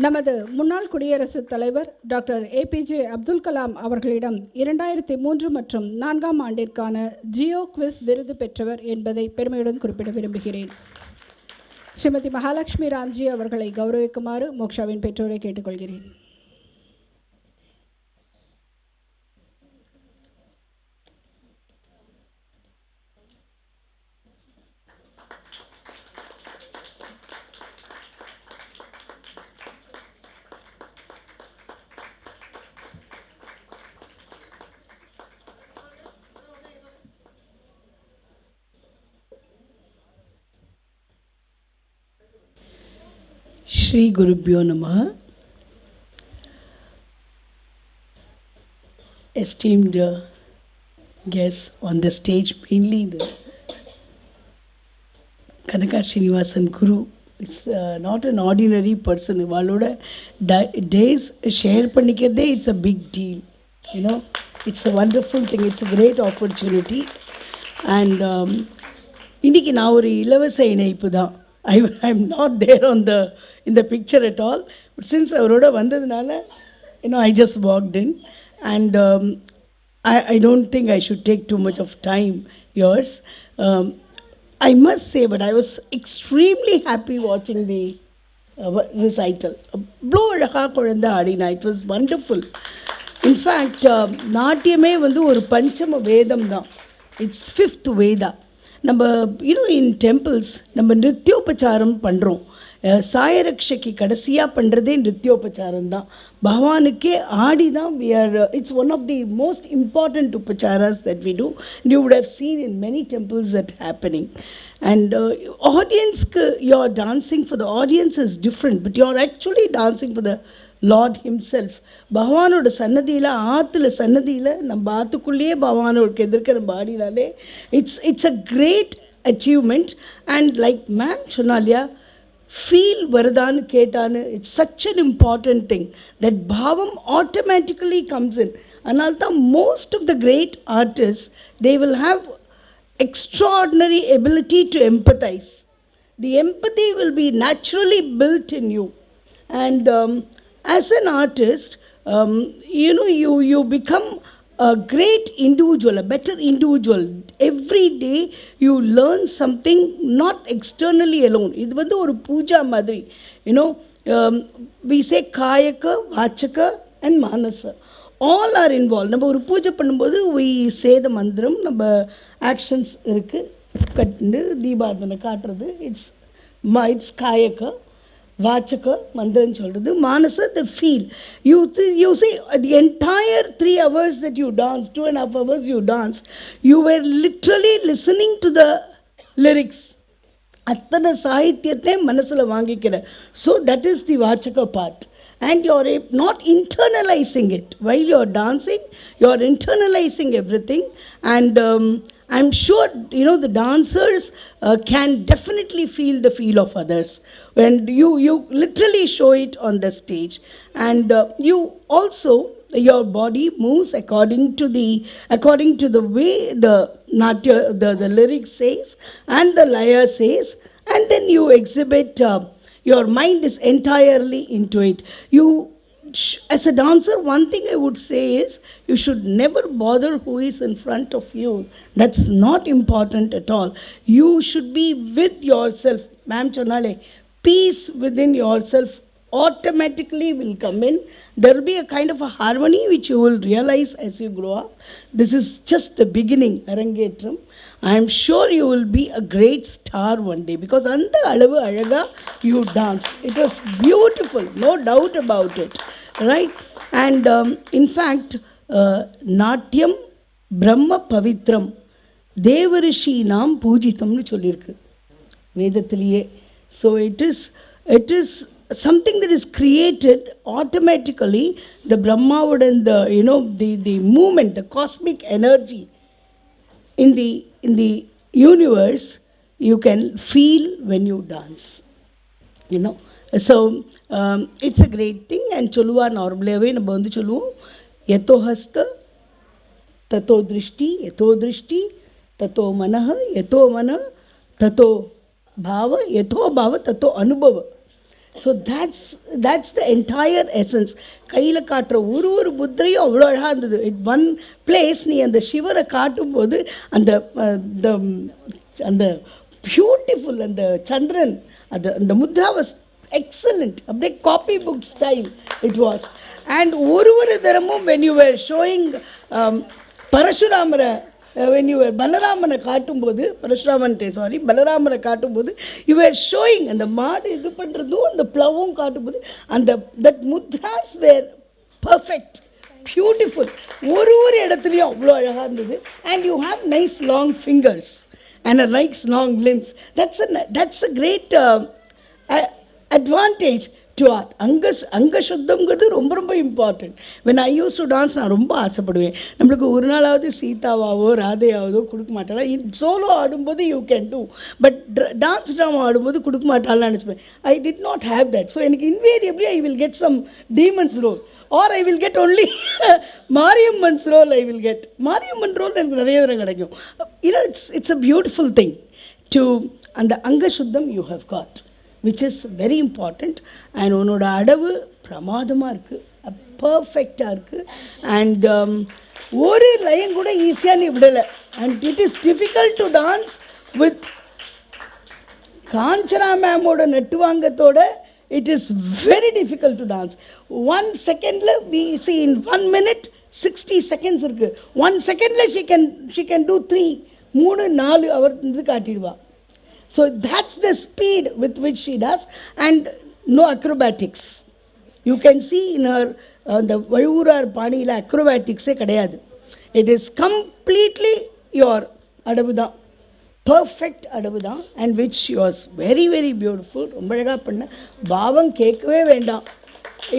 Speaker 1: நமது முன்னாள் குடியரசுத் தலைவர் டாக்டர் APJ அப்துல் கலாம் அவர்களிடம் 2003 மற்றும் 4ஆம் ஆண்டிற்கான ஜியோ குவிஸ் விருது பெற்றவர் என்பதை பெருமையுடன் குறிப்பிட விரும்புகிறேன். ஸ்ரீமதி மகாலட்சுமி ராம்ஜி அவர்களை கௌரவிக்குமாறு மோக்ஷாவின் பெற்றோரை கேட்டுக்கொள்கிறேன்.
Speaker 4: Shri Gurubhyo Namaha. Esteemed guests on the stage, mainly the Kanaka Srinivasan Guru. It's not an ordinary person. Valoda days share pannikadhe, it's a big deal. You know, it's a wonderful thing. It's a great opportunity. And இன்னைக்கு நான் ஒரு இலவச இணைப்பு தான். I'm not there in the picture at all, but since அவரோட வந்ததுனால I just walked in, and I don't think I should take too much of time yours. I must say, but I was extremely happy watching the recital. அவ்வளோ அழகாக குழந்தை ஆடினா. It was wonderful. In fact, நாட்டியமே ஒரு பஞ்சம வேதம் தான். It's fifth Veda. நம்ம in temples நம்ம நிருத்யோபச்சாரம் பண்ணுறோம். சாயரக்ஷைக்கு கடைசியாக பண்ணுறதே நிருத்யோபச்சாரம் தான். பகவானுக்கே ஆடி தான் it's one of the most important upacharas that we do. You would have seen in many temples that happening. And audience, your dancing for the audience is different, but you are actually dancing for the Lord himself. பகவானோட சன்னதியில், ஆற்றுல சன்னதியில், நம்ம ஆற்றுக்குள்ளேயே பகவானோட எதிர்க்கிற பாடினாலே it's a great achievement. And like ma'am சொன்னாலியா, ஃபீல் வருதான்னு கேட்டான்னு, it's such an important thing that பாவம் ஆட்டோமேட்டிக்கலி கம்ஸ் இன். அதனால தான் most of the great artist they will have extraordinary ability to empathize. The empathy will be naturally built in you. And as an artist, you become a great individual, a better individual. Every day you learn something, not externally alone. இது ஒரு பூஜா மாதிரி. We say காயக, வாச்சக and manasa. All are involved. நம்ம ஒரு பூஜை பண்ணும்போது we say the மந்திரம், நம்ம actions இருக்கு, கட்டு தீபாரதனை காட்டுறது, இட்ஸ் காயக. வாச்சக மந்திரம் சொல்றது, மானச the feel. You say the entire 3 hours that you dance, 2.5 hours you dance, you were literally listening to the lyrics. அத்தனை சாகித்யத்தை மனசுல வாங்கிக்கிற. So that is the வாச்சக part. And you're not internalizing it. While you're dancing, you're internalizing everything. And I'm sure, the dancers can definitely feel the feel of others. When you literally show it on the stage. And you also, your body moves according to the way the natya, the lyrics says and the laya says. And then you exhibit, your mind is entirely into it. As a dancer, one thing I would say is, you should never bother who is in front of you. That's not important at all. You should be with yourself. Ma'am chonale, peace within yourself automatically will come in. There will be a kind of a harmony which you will realize as you grow up. This is just the beginning, Arangetram. I am sure you will be a great star one day, because anda alavu alaga you dance. It was beautiful, no doubt about it, right? And in fact, நாட்டியம் பிரம்ம பவித்ரம் தேவரிஷி நாம் பூஜித்தம்னு சொல்லியிருக்கு வேதத்திலேயே. So it is something that is created automatically. The Brahma would, and the movement, the cosmic energy in the universe, you can feel when you dance, so it's a great thing. And சொல்லுவா நார்மலாகவே நம்ம வந்து சொல்லுவோம், யதோ ஹஸ்த ததோ திருஷ்டி, யதோ திருஷ்டி ததோ மனஹ, யதோ மன ததோ பாவ, யதோ பாவ ததோ அனுபவ. So that's the entire essence. கையில் காட்டுற ஒரு முத்திரையும் அவ்வளோ அழகாக இருந்தது. இட் ஒன் பிளேஸ் நீ அந்த சிவரை காட்டும்போது அந்த பியூட்டிஃபுல் அந்த சந்திரன் அந்த முத்ரா வாஸ் எக்ஸலண்ட். அப்படியே copy book style it was. And ஒரு தரமும் when you were showing பரசுராமரை, when you were பலராமனை காட்டும்போது, பலராமனை காட்டும்போது you were showing அந்த மாடு இது பண்ணுறதும் அந்த ப்ளவும் காட்டும்போது that mudras were perfect, beautiful. ஒரு இடத்துலையும் அவ்வளோ அழகாக இருந்தது. and you have nice long fingers and a nice long limbs. That's a great advantage to art. அங்க சுத்தம்ங்கிறது ரொம்ப important. when I used to dance, நான் ரொம்ப ஆசைப்படுவேன் நம்மளுக்கு ஒரு நாளாவது சீதாவாவோ ராதையாவதோ கொடுக்க மாட்டாளா. சோலோ ஆடும்போது you can do, but dance drama ஆடும்போது கொடுக்க மாட்டாளான்னு நினச்சிப்பேன். I did not have that. So எனக்கு invariably I will get some demon's role, or I will get only மாரியம்மன்ஸ் role. I will get Mariamman role எனக்கு நிறைய தடவை கிடைக்கும். It's a beautiful thing to அந்த அங்க சுத்தம் you have got, which is very important. and உன்னோட அடவு பிரமாதமாக இருக்குது, பர்ஃபெக்டாக இருக்குது. அண்ட் ஒரு லைன் கூட ஈஸியாக நீ விடலை. And it is difficult to dance with Kanchana மேமோட நெட்டுவாங்கத்தோட. it is very difficult to dance. 1 secondல we see in 1 minute 60 seconds இருக்கு. 1 secondல she can do 3-4 our காட்டிடுவா. So that's the speed with which she does, and no acrobatics. You can see in her the Vayurar Panila acrobatics கிடையாது. It is completely your அடவுதான், perfect அடவுதான், and which was very very beautiful. ரொம்ப அழகாக பண்ண, பாவம் கேட்கவே வேண்டாம்.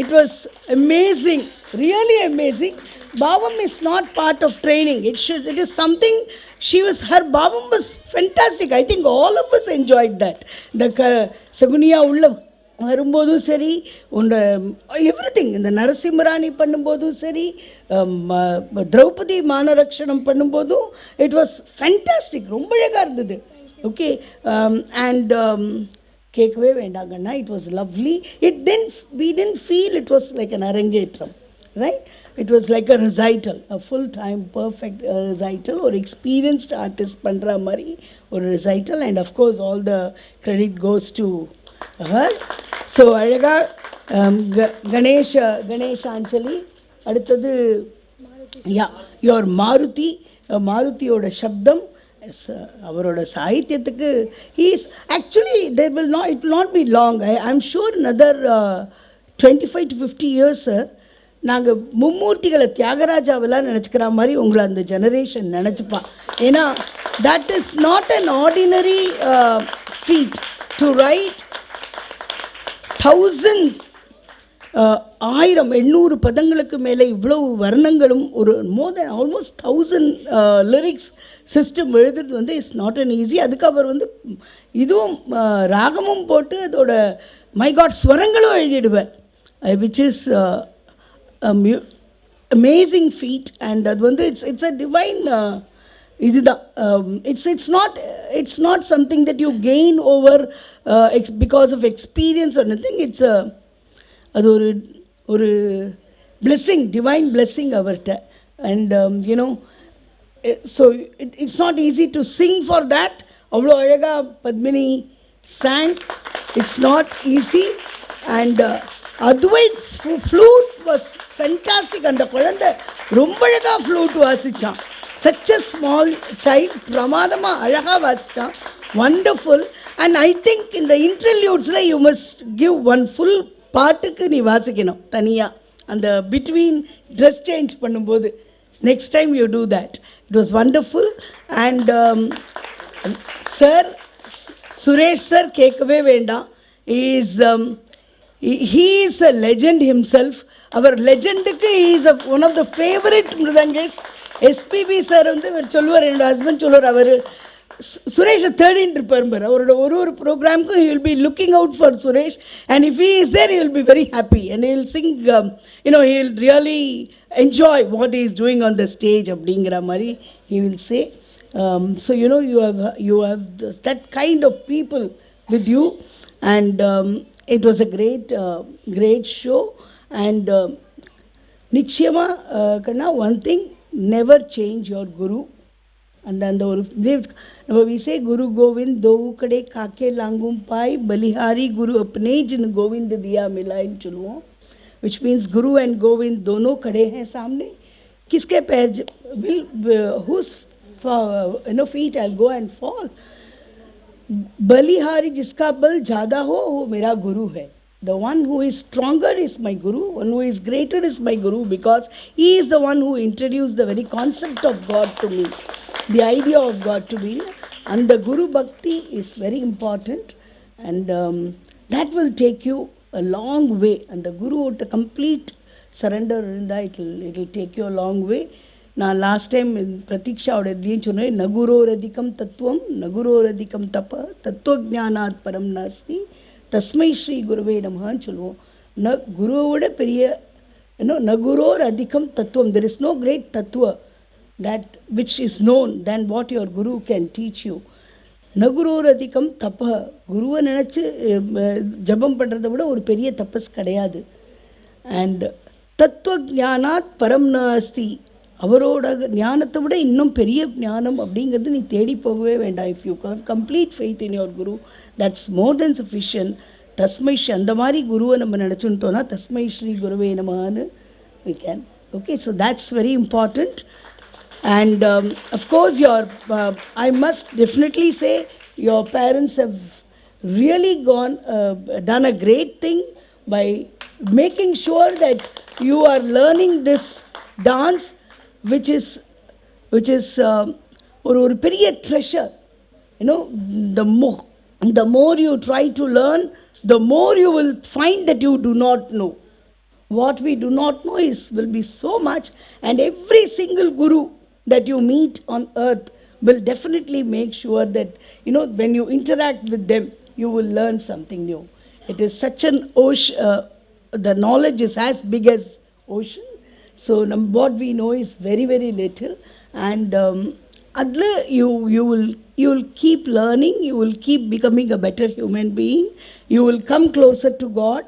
Speaker 4: It was amazing, really amazing. Bhavam is not part of training. It is something her Bhavam was fantastic. I think all of us enjoyed that. The Saguniya உள்ள வரும்போதும் சரி, everything, இந்த நரசிம்மராணி பண்ணும்போதும் சரி, திரௌபதி மானரக்ஷணம் பண்ணும்போதும் இட் வாஸ் ஃபேண்டாஸ்டிக். ரொம்ப அழகாக இருந்தது. ஓகே. அண்ட் கேட்கவே வேண்டாங்கண்ணா, it was lovely. we didn't feel it was like an அரங்கேற்றம், right? It was like a recital, a full-time perfect recital, or experienced artist பண்ற மாதிரி ஒரு recital. And of course all the credit goes to her. So அழகா கணேஷாஞ்சலி. அடுத்தது your மாருதியோட சப்தம், அவரோட சாகித்யத்துக்கு it will not be long. I'm sure another 25 to 50 years நாங்கள் மும்மூர்த்திகளை தியாகராஜாவெல்லாம் நினச்சிக்கிற மாதிரி உங்களை அந்த ஜெனரேஷன் நினச்சிப்பான். ஏன்னா that is not an ordinary feat to write 1800 பதங்களுக்கு மேலே இவ்வளவு வர்ணங்களும் ஒரு more than almost 1000 lyrics system எழுதுறது வந்து இட்ஸ் நாட் அன் ஈஸி. அதுக்கு அவர் வந்து இதுவும் ராகமும் போட்டு அதோட மை காட் ஸ்வரங்களும் எழுதிடுவேன், which is amazing feat. and அது வந்து it's a divine இதுதான். it's not something that you gain over because of experience or nothing. அது ஒரு blessing, divine blessing அவர்கிட்ட. and so it's not easy to sing for that. அவ்வளோ அழகா Padmini sang. It's not easy. and Advait's flute was fantastic. அந்த குழந்தை ரொம்ப அழகா flute வாசிச்சான். such a small child, பிரமாதமா அழகா வாசிச்சான். wonderful. and I think in the interludes you must give one full பாட்டுக்கு நீ வாசிக்கணும் தனியா. அந்த between dress change பண்ணும்போது. Next time you do that. It was wonderful. And sir, Suresh sir கேட்கவே வேண்டாம். He is a legend himself. அவர் லெஜெண்டுக்கு he is one of the favorite மிருதங்கிஸ்ட். எஸ்பிபி சார் வந்து சொல்லுவார், என்னோட ஹஸ்பண்ட் சொல்லுவார், அவர் சுரேஷை தேடின்னு இருப்பார். அவரோட ஒரு ப்ரோக்ராமுக்கும் he will be looking out for Suresh, and if he is there he will be very happy and he will sing, he will really enjoy what he is doing on the stage அப்படிங்கிற மாதிரி he will say. So you have that kind of people with you, and it was a great show. And நிச்சயமா கண்ணா, one thing, never change your guru. அந்த ஒரு நம்ம we say குரு கோவிந்த் दो கடை காக்கே லாங்கும் பாய் बलिहारी गुरु अपने जिन गोविंद दिया मिलाइन சொல்லுவோம், which means Guru and Govind दोनों खड़े हैं सामने. किसके पैर whose feet I'll go and fall. बलिहारी जिसका बल ज़्यादा हो वो मेरा गुरु है. The one who is stronger is my guru, one who is greater is my guru, because he is the one who introduced the very concept of God to me, the idea of God to me. And the Guru Bhakti is very important, and that will take you a long way. And the Guru, to complete surrender in that, it will take you a long way. நான் last time பிரதீக்ஷாவோட இதுலேயும் சொன்னேன், நகுரோரதிகம் தத்துவம் நகுரோரதிகம் தப்ப தத்துவஜானாத் பரம் நாஸ்தி தஸ்மை ஸ்ரீ குருவே நமஹான்னு சொல்லுவோம். குருவோட பெரிய நகுரோர் அதிகம் தத்துவம். தெர் இஸ் நோ கிரேட் தத்துவ that which is known than what your guru can teach you. நகுரோர் அதிகம் தப்ப, குருவை நினச்சி ஜபம் பண்ணுறதை விட ஒரு பெரிய தபஸ் கிடையாது. அண்ட் தத்துவ ஞானாத் பரம் நாஸ்தி, அவரோட ஞானத்தை விட இன்னும் பெரிய ஞானம் அப்படிங்கிறது நீ தேடி போகவே வேண்டாம். If you complete faith in your Guru, that's more then sufficient. தஸ்மை ஸ்ரீ, அந்த மாதிரி குருவை நம்ம நினச்சுட்டோன்னா தஸ்மை ஸ்ரீ குருவே நமஹான்னு we can. Okay, so that's very important. And of course I must definitely say your parents have really done a great thing by making sure that you are learning this dance, which is ஒரு பெரிய treasure. The more you try to learn, the more you will find that you do not know. What we do not know will be so much, and every single guru that you meet on earth will definitely make sure that when you interact with them you will learn something new. It is such an ocean, the knowledge is as big as ocean. So what we know is very, very little, and you will keep learning, you will keep becoming a better human being, you will come closer to God.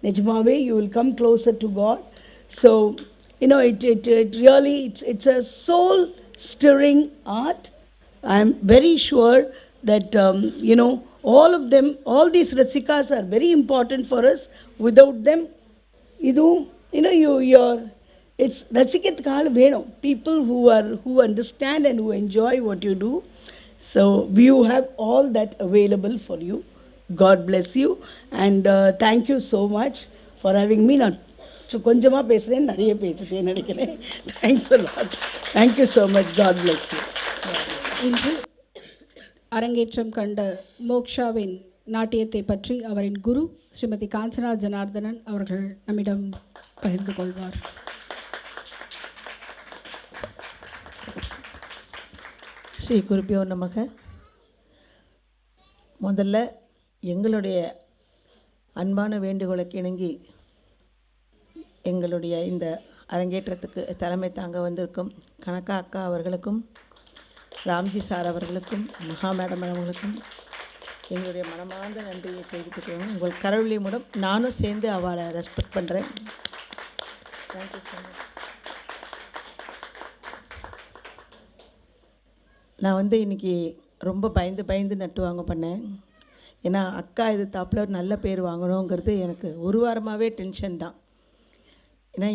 Speaker 4: Nijmave, you will come closer to God. So it really, it's a soul stirring art. I am very sure that all of them, all these rasikas are very important for us. Without them, it's rasikatkaal venum, people who understand and who enjoy what you do. So you have all that available for you. God bless you, and thank you so much for having me. கொஞ்சமா பேசுறேன், நிறைய பேசுறேன் நினைக்கிறேன். Thanks a lot. Thank you so much. God bless you.
Speaker 1: இன்று அரங்கேற்றம் கண்ட மோக்ஷாவின் நாட்டியத்தை பற்றி அவரின் குரு ஸ்ரீமதி காஞ்சனா ஜனார்தனன் அவர்கள் நம்மிடம் பகிர்ந்து கொள்வார்.
Speaker 5: ஸ்ரீ குருபியோ நமக. முதல்ல எங்களுடைய அன்பான வேண்டுகோளுக்கு இணங்கி எங்களுடைய இந்த அரங்கேற்றத்துக்கு தலைமை தாங்க வந்திருக்கும் கனகா அக்கா அவர்களுக்கும், ராம்ஜி சார் அவர்களுக்கும், மகா மேடம் அவர்களுக்கும் எங்களுடைய மனமார்ந்த நன்றியை தெரிவித்துக்கிறோம். உங்கள் கரவொலி மூலம் நானும் சேர்ந்து அவளை ரெஸ்பெக்ட் பண்ணுறேன். Thank you so much. நான் இன்னைக்கு ரொம்ப பயந்து நட்டுவாங்க பண்ணேன். ஏன்னா அக்கா இது தாப்பில் ஒரு நல்ல பேர் வாங்கணுங்கிறது எனக்கு ஒரு வாரமாகவே டென்ஷன் தான். ஏன்னா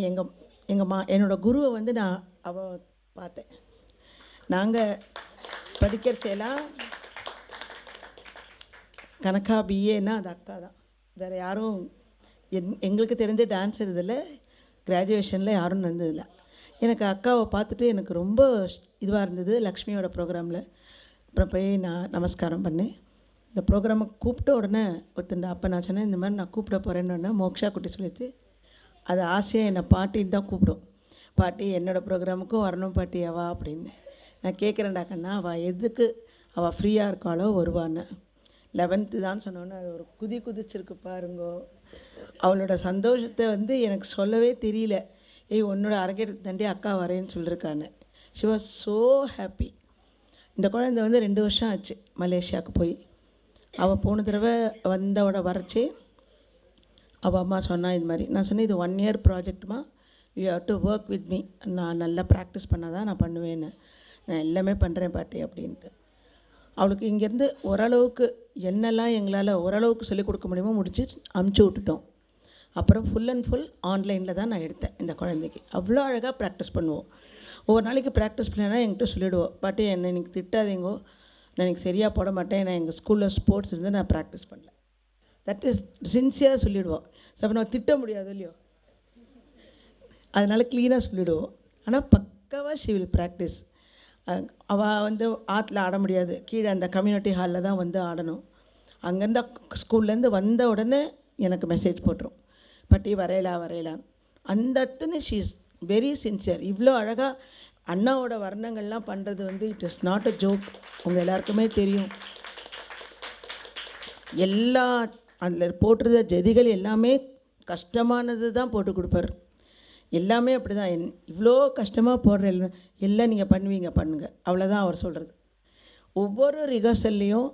Speaker 5: என்னோட குருவை நான் பார்த்தேன். நாங்கள் படிக்கிறச்செல்லாம் கனகா பிஏன்னா அது அக்கா தான், வேறு யாரும் எங்களுக்கு தெரிஞ்ச டான்ஸர் இதில் கிராஜுவேஷனில் யாரும் நடந்ததில்லை. எனக்கு அக்காவை பார்த்துட்டு எனக்கு ரொம்ப இதுவாக இருந்தது. லக்ஷ்மியோட ப்ரோக்ராமில் அப்புறம் போய் நான் நமஸ்காரம் பண்ணேன். இந்த ப்ரோக்ராமை கூப்பிட்ட உடனே ஒருத்தர் அப்போ நான் சொன்னேன் இந்த மாதிரி நான் கூப்பிட போகிறேன்னு. மோக்ஷா குட்டி சொல்லிட்டு அது ஆசையாக என்னை பாட்டின்னு தான் கூப்பிடும். பாட்டி என்னோடய ப்ரோக்ராமுக்கும் வரணும் பாட்டி அவா அப்படின்னு. நான் கேட்குறேன்டா கண்ணா, அவள் எதுக்கு அவள் ஃப்ரீயாக இருக்காளோ வருவான்னு. 11th தான் சொன்னோன்னே அது ஒரு குதிச்சிருக்கு பாருங்கோ. அவளோட சந்தோஷத்தை வந்து எனக்கு சொல்லவே தெரியல. உன்னோட அரங்கேற்றத்தை தாண்டி அக்கா வரேன்னு சொல்லியிருக்கான்னு. She was so happy. இந்த குழந்தை வந்து 2 வருஷம் ஆச்சு மலேசியாவுக்கு போய். அவள் போன தடவை வந்தவோட வரைச்சி அவள் அம்மா சொன்னா இது மாதிரி. நான் சொன்னேன் இது 1 year ப்ராஜெக்ட்மா, you have to work with me. நான் நல்லா ப்ராக்டிஸ் பண்ணால் தான் நான் பண்ணுவேன்னு. நான் எல்லாமே பண்ணுறேன் பாட்டி அப்படின்ட்டு. அவளுக்கு இங்கேருந்து ஓரளவுக்கு என்னெல்லாம் எங்களால் ஓரளவுக்கு சொல்லிக் கொடுக்க முடியுமோ முடிச்சு அமுச்சு விட்டுட்டோம். அப்புறம் ஃபுல் அண்ட் ஃபுல் ஆன்லைனில் தான் நான் எடுத்தேன் இந்த குழந்தைக்கு. அவ்வளோ அழகாக ப்ராக்டிஸ் பண்ணுவோம். ஒவ்வொரு நாளைக்கு ப்ராக்டிஸ் பண்ணேன்னா என்கிட்ட சொல்லிவிடுவோம், பாட்டி என்னை எனக்கு திட்டாதீங்கோ, நான் எனக்கு சரியாக போட மாட்டேன், நான் எங்கள் ஸ்கூலில் ஸ்போர்ட்ஸ் இருந்து நான் ப்ராக்டிஸ் பண்ணல. தட் இஸ் சின்சியராக சொல்லிவிடுவோம். அப்போ நம்ம திட்ட முடியாது இல்லையோ, அதனால் க்ளீனாக சொல்லிவிடுவோம். ஆனால் பக்காவாக ஷி வில் ப்ராக்டிஸ். அவள் வந்து ஆற்றுல ஆட முடியாது, கீழே அந்த கம்யூனிட்டி ஹாலில் தான் வந்து ஆடணும். அங்கேருந்து ஸ்கூல்லேருந்து வந்த உடனே எனக்கு மெசேஜ் போட்டுரும், பாட்டி வரையலாம். அந்த இடத்துன்னு ஷீ இஸ் வெரி சின்சியர். இவ்வளோ அழகாக அண்ணாவோட வர்ணங்கள்லாம் பண்ணுறது வந்து it is not a joke. உங்கள் எல்லாருக்குமே தெரியும். எல்லா அதில் போட்டுருந்த ஜதிகள் எல்லாமே கஷ்டமானது தான் போட்டு கொடுப்பார். எல்லாமே அப்படி தான். இவ்வளோ கஷ்டமாக போடுற எல்லாம் நீங்கள் பண்ணுங்கள், அவ்வளோதான் அவர் சொல்கிறது. ஒவ்வொரு ரிஹர்சல்லையும்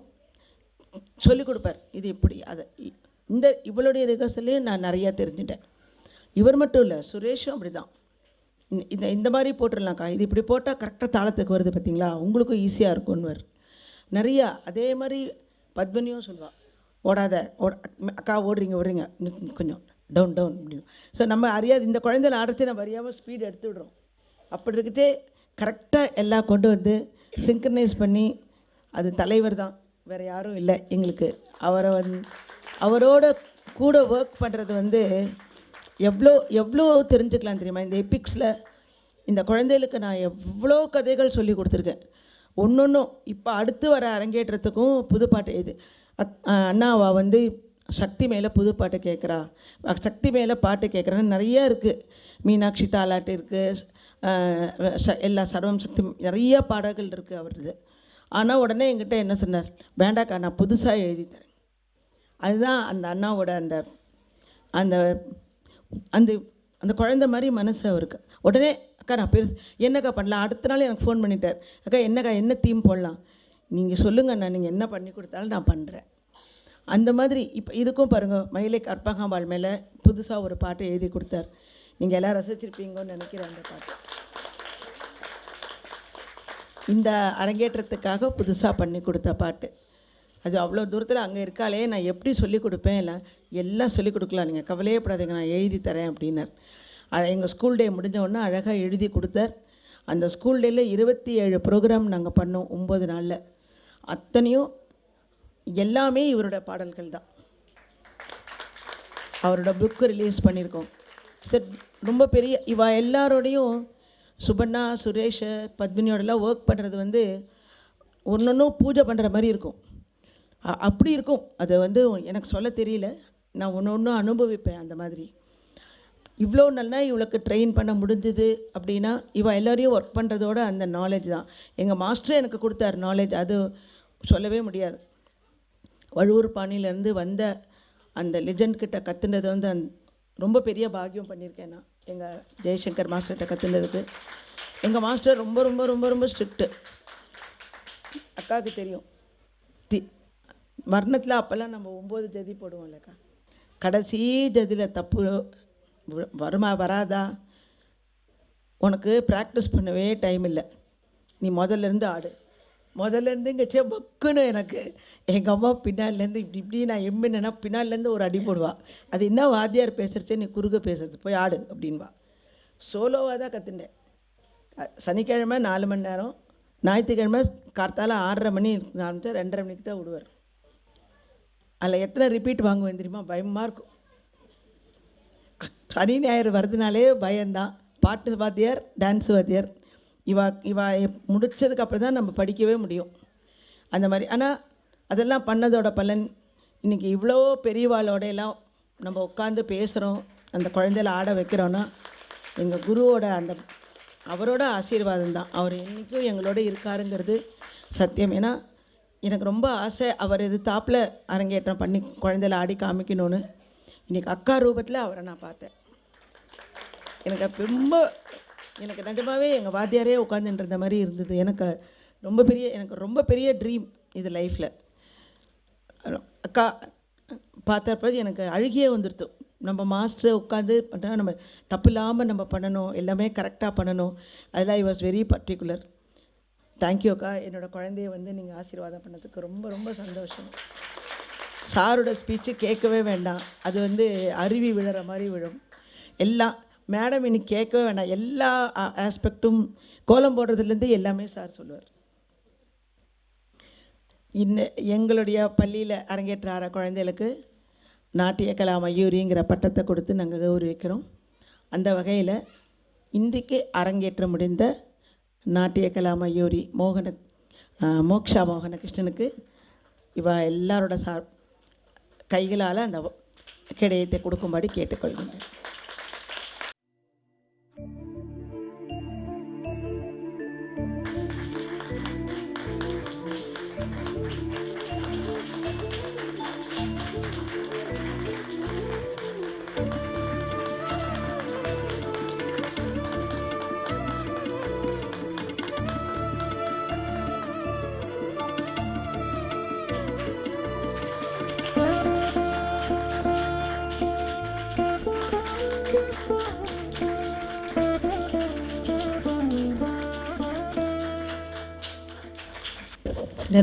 Speaker 5: சொல்லிக் கொடுப்பார், இது இப்படி அதை இவளுடைய ரிஹர்சல்லையும் நான் நிறையா தெரிஞ்சுட்டேன். இவர் மட்டும் இல்லை, சுரேஷும் அப்படி தான். இந்த மாதிரி போட்டுடலாம்க்கா, இது இப்படி போட்டால் கரெக்டாக தாளத்துக்கு வருது பார்த்தீங்களா, உங்களுக்கும் ஈஸியாக இருக்கும்னு நிறையா. அதே மாதிரி பத்மினியும் சொல்லுவாள், ஓடாத அக்கா ஓடுறீங்க கொஞ்சம் டவுன் அப்படின்னு. ஸோ நம்ம அறியாது இந்த குழந்தைல ஆடுறதே நம்ம அறியாமல் ஸ்பீடு எடுத்து விடுறோம். அப்படி இருக்கிட்டே கரெக்டாக எல்லாம் கொண்டு வந்து சிங்க்ரனைஸ் பண்ணி, அது தலைவர் தான், வேறு யாரும் இல்லை எங்களுக்கு. அவரோட கூட ஒர்க் பண்ணுறது வந்து எவ்வளோ தெரிஞ்சுக்கலாம் தெரியுமா. இந்த எபிக்ஸில் இந்த குழந்தைகளுக்கு நான் எவ்வளோ கதைகள் சொல்லி கொடுத்துருக்கேன். ஒன்றும் இப்போ அடுத்து வர அரங்கேற்றத்துக்கும் புதுப்பாட்டு இது அண்ணாவா வந்து சக்தி மேலே புது பாட்டு கேட்குறா, சக்தி மேலே பாட்டு கேட்குறான்னு நிறையா இருக்குது. மீனாட்சி தாலாட்டு இருக்குது, எல்லா சர்வம் சக்தி நிறையா பாடல்கள் இருக்குது அவரது. ஆனால் உடனே என்கிட்ட என்ன சொன்னார், வேண்டாக்கா நான் புதுசாக எழுதி தரேன். அதுதான் அந்த அண்ணாவோட அந்த அந்த அந்த அந்த குழந்தை மாதிரி மனசு அவருக்கு. உடனே அக்கா நான் என்னக்கா பண்ணலாம், அடுத்த நாள் எனக்கு ஃபோன் பண்ணிட்டார், அக்கா என்ன தீம் போடலாம், நீங்கள் சொல்லுங்கண்ணா, நீங்கள் என்ன பண்ணி கொடுத்தாலும் நான் பண்ணுறேன். அந்த மாதிரி இப்போ இதுக்கும் பாருங்கள், மயிலை கற்பகாம்பாள் மேலே புதுசாக ஒரு பாட்டு எழுதி கொடுத்தார். நீங்கள் எல்லாம் ரசிச்சிருப்பீங்கன்னு நினைக்கிறேன். அந்த பாட்டு இந்த அரங்கேற்றத்துக்காக புதுசாக பண்ணி கொடுத்த பாட்டு. அது அவ்வளோ தூரத்தில் அங்கே இருக்காளே, நான் எப்படி சொல்லிக் கொடுப்பேன், எல்லாம் சொல்லிக் கொடுக்கலாம், நீங்கள் கவலையே படாதீங்க, நான் எழுதி தரேன் அப்படின்னார். எங்கள் ஸ்கூல் டே முடிஞ்ச உடனே அழகாக எழுதி கொடுத்தார். அந்த ஸ்கூல் டேயில் 27 ப்ரோக்ராம் நாங்கள் பண்ணோம் 9 நாளில். அத்தனையும் எல்லாமே இவரோட பாடல்கள் தான். அவரோட புக்கு ரிலீஸ் பண்ணியிருக்கோம். சரி, ரொம்ப பெரிய எல்லாரோடையும் சுபண்ணா, சுரேஷ், பத்மினியோடலாம் ஒர்க் பண்ணுறது வந்து ஒன்றும் பூஜை பண்ணுற மாதிரி இருக்கும். அப்படி இருக்கும். அது வந்து எனக்கு சொல்ல தெரியல, நான் ஒன்று அனுபவிப்பேன் அந்த மாதிரி. இவ்வளோ நல்லா இவளுக்கு ட்ரெயின் பண்ண முடிஞ்சுது அப்படின்னா எல்லாரையும் ஒர்க் பண்ணுறதோட அந்த நாலேஜ் தான். எங்கள் மாஸ்டரே எனக்கு கொடுத்தார் நாலேஜ், அது சொல்லவே முடியாது. வழுவூர் பாணியிலேருந்து வந்த அந்த லெஜண்ட் கிட்ட கற்றுனது வந்து ரொம்ப பெரிய பாக்கியம் பண்ணியிருக்கேன் நான். எங்கள் ஜெய்சங்கர் மாஸ்டர்கிட்ட கற்றுனதுக்கு. எங்கள் மாஸ்டர் ரொம்ப ரொம்ப ரொம்ப ரொம்ப ஸ்ட்ரிக்ட்டு. அக்காவுக்கு தெரியும், வர்ணத்தில் அப்போல்லாம் நம்ம 9 ஜதி போடுவோம் இல்லைக்கா, கடைசி ஜதியில் தப்பு வராதா, உனக்கு ப்ராக்டிஸ் பண்ணவே டைம் இல்லை, நீ முதல்லேருந்து ஆடு. முதல்லேருந்து இங்கே பக்குன்னு எனக்கு எங்கள் அம்மா பின்னாலேருந்து இப்படி நான் எம்மினா பின்னாலேருந்து ஒரு அடி போடுவா. அது என்ன வாத்தியார் பேசுகிறச்சே நீ குறுக பேசுறது, போய் ஆடு அப்படின்வா. சோலோவாக தான் கற்றுட்டேன். சனிக்கிழமை 4 மணி நேரம், ஞாயிற்றுக்கிழமை கார்த்தால 6:30 மணி ஆரம்பித்தா 2:30 மணிக்கு தான் விடுவார். அதில் எத்தனை ரிப்பீட் வாங்குவேன் தெரியுமா, பயமாக இருக்கும். சனி ஞாயிறு வருதுனாலே பயம்தான். பாட்டு வாத்தியார், டான்ஸ் வாத்தியார், இவா முடிச்சதுக்கப்புறம் தான் நம்ம படிக்கவே முடியும் அந்த மாதிரி. ஆனால் அதெல்லாம் பண்ணதோட பலன் இன்றைக்கி இவ்வளோ பெரியவாளோட எல்லாம் நம்ம உட்காந்து பேசுகிறோம், அந்த குழந்தையில ஆட வைக்கிறோன்னா எங்கள் குருவோட அவரோட ஆசீர்வாதம் தான். அவர் என்றைக்கும் எங்களோட இருக்காருங்கிறது சத்தியம். ஏன்னா எனக்கு ரொம்ப ஆசை அவர் எதிர்த்தாப்பில் அரங்கேற்றம் பண்ணி குழந்தையில ஆடி காமிக்கணும்னு. இன்றைக்கி அக்கா ரூபத்தில் அவரை நான் பார்த்தேன். எனக்கு நிஜமாகவே எங்கள் வாத்தியாரே உட்காந்துன்ற மாதிரி இருந்தது. எனக்கு ரொம்ப பெரிய ட்ரீம் இது லைஃப்பில். அக்கா பார்த்தப்ப எனக்கு அழுகியே வந்துடுது. நம்ம மாஸ்டர் உட்காந்து பண்ணால் நம்ம தப்பு இல்லாமல் நம்ம பண்ணணும், எல்லாமே கரெக்டாக பண்ணணும். அதெல்லாம் I was very particular. Thank you அக்கா. என்னோடய குழந்தைய நீங்கள் ஆசீர்வாதம் பண்ணதுக்கு ரொம்ப ரொம்ப சந்தோஷம். சாரோட ஸ்பீச்சு கேட்கவே வேண்டாம், அது அருவி விழுற மாதிரி விழும். எல்லாம் மேடம் இன்னைக்கு கேட்கவே வேண்டாம், எல்லா ஆஸ்பெக்டும் கோலம் போடுறதுலேருந்து எல்லாமே சார் சொல்லுவார். எங்களுடைய பள்ளியில் அரங்கேற்ற குழந்தைகளுக்கு நாட்டிய கலா மயூரிங்கிற பட்டத்தை கொடுத்து நாங்கள் கௌரவிக்கிறோம். அந்த வகையில் இன்றைக்கு அரங்கேற்ற முடிந்த நாட்டிய கலா மயூரி மோக்ஷா மோகன கிருஷ்ணனுக்கு எல்லாரோட கைகளால் அந்த கேடயத்தை கொடுக்கும்படி கேட்டுக்கொள்கின்றேன்.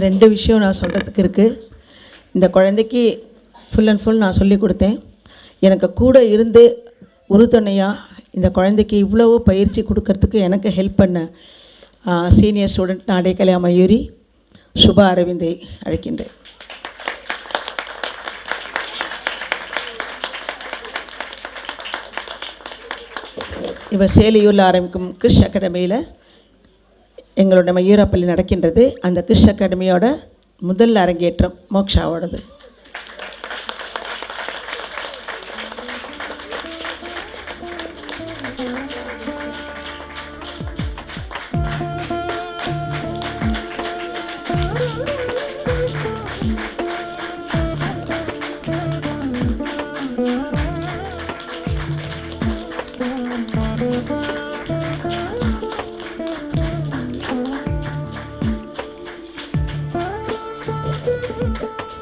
Speaker 5: ரெண்டு விஷயம் நான் சொல்கிறதுக்கு இருக்குது. இந்த குழந்தைக்கு ஃபுல் அண்ட் ஃபுல் நான் சொல்லி கொடுத்தேன். எனக்கு கூட இருந்து உறுதுணையாக இந்த குழந்தைக்கு இவ்வளவு பயிற்சி கொடுக்கறதுக்கு எனக்கு ஹெல்ப் பண்ண சீனியர் ஸ்டூடெண்ட் நாட்டிய கலா மயூரி சுபா அரவிந்தை அழைக்கின்றேன். இவர் சேலியூரில் ஆரம்பிக்கும் கிறிஷ் அகாடமியில் எங்களோட மயூராப்பள்ளி நடக்கின்றது. அந்த கிறிஷ் அகாடமியோட முதல் அரங்கேற்றம் மோக்ஷாவோடது.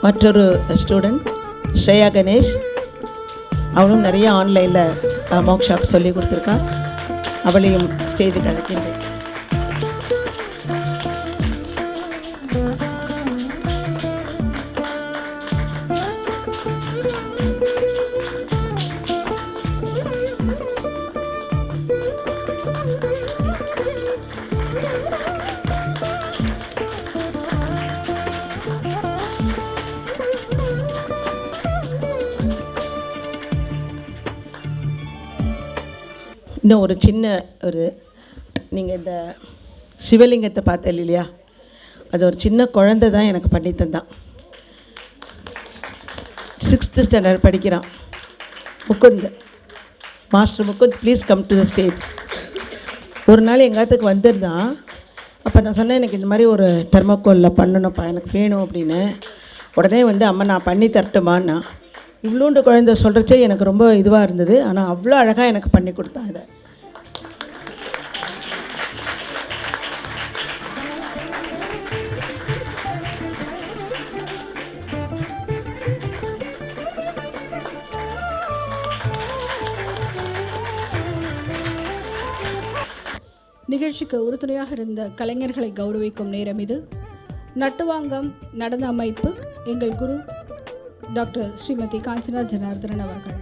Speaker 5: மற்றொரு ஸ்டூடெண்ட் ஸ்ரேயா கணேஷ், அவளும் நிறைய ஆன்லைனில் மோக்ஷா சொல்லி கொடுத்துருக்கா. அவளையும் ஸ்டேஜுக்கு அழைக்கின்றேன். இன்னும் ஒரு சின்ன நீங்கள் இந்த சிவலிங்கத்தை பார்த்தேன் இல்லையா, அது ஒரு சின்ன குழந்தை தான் எனக்கு பண்ணி தந்தான். 6th ஸ்டாண்டர்ட் படிக்கிறான். Mukund, master Mukund, please come to the stage. ஒரு நாள் எங்கள் இடத்துக்கு வந்திருந்தான். அப்போ நான் சொன்னேன், எனக்கு இந்த மாதிரி ஒரு தெர்மோக்கோலில் பண்ணணும்ப்பா, எனக்கு வேணும் அப்படின்னு. உடனே அம்மா நான் பண்ணி தரட்டுமான்னா. இவ்வளோண்டு குழந்தை சொல்கிறச்சே எனக்கு ரொம்ப இதுவாக இருந்தது. ஆனால் அவ்வளோ அழகாக எனக்கு பண்ணி கொடுத்தான் இதை.
Speaker 1: நிகழ்ச்சிக்கு உறுதுணையாக இருந்த கலைஞர்களை கௌரவிக்கும் நேரம் இது. நட்டுவாங்கம் நடன அமைப்பு எங்கள் குரு டாக்டர் ஸ்ரீமதி காஞ்சனா ஜனார்தனன் அவர்கள்.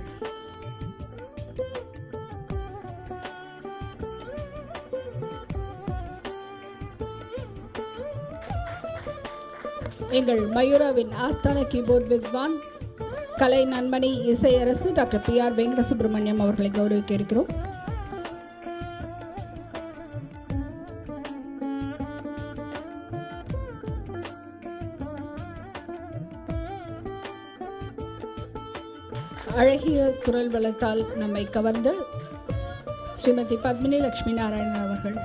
Speaker 1: எங்கள் மயூராவின் ஆஸ்தான கீபோர்ட் வித்வான் கலை நன்மணி இசையரசு டாக்டர் P.R. வெங்கடசுப்ரமணியம் அவர்களை கௌரவிக்க இருக்கிறோம். அழகிய குரல் வளத்தால் நம்மை கவர்ந்த ஸ்ரீமதி பத்மினி லட்சுமி நாராயணன் அவர்கள்.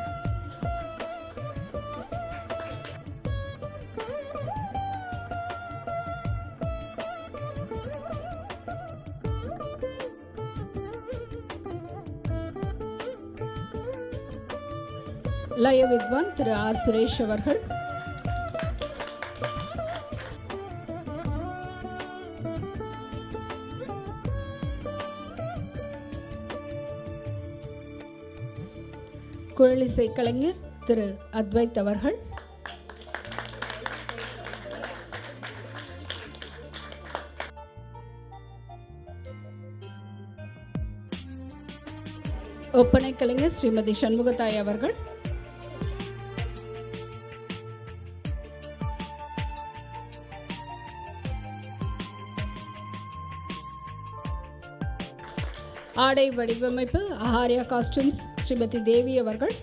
Speaker 1: லய வித்வான் திரு ஆர் சுரேஷ் அவர்கள். குழலிசை கலைஞர் திரு அத்வைத் அவர்கள். ஒப்பனை கலைஞர் ஸ்ரீமதி சண்முகத்தாய் அவர்கள். ஆடை வடிவமைப்பு ஆர்யா காஸ்டியூம்ஸ் ஸ்ரீமதி தேவி அவர்கள்.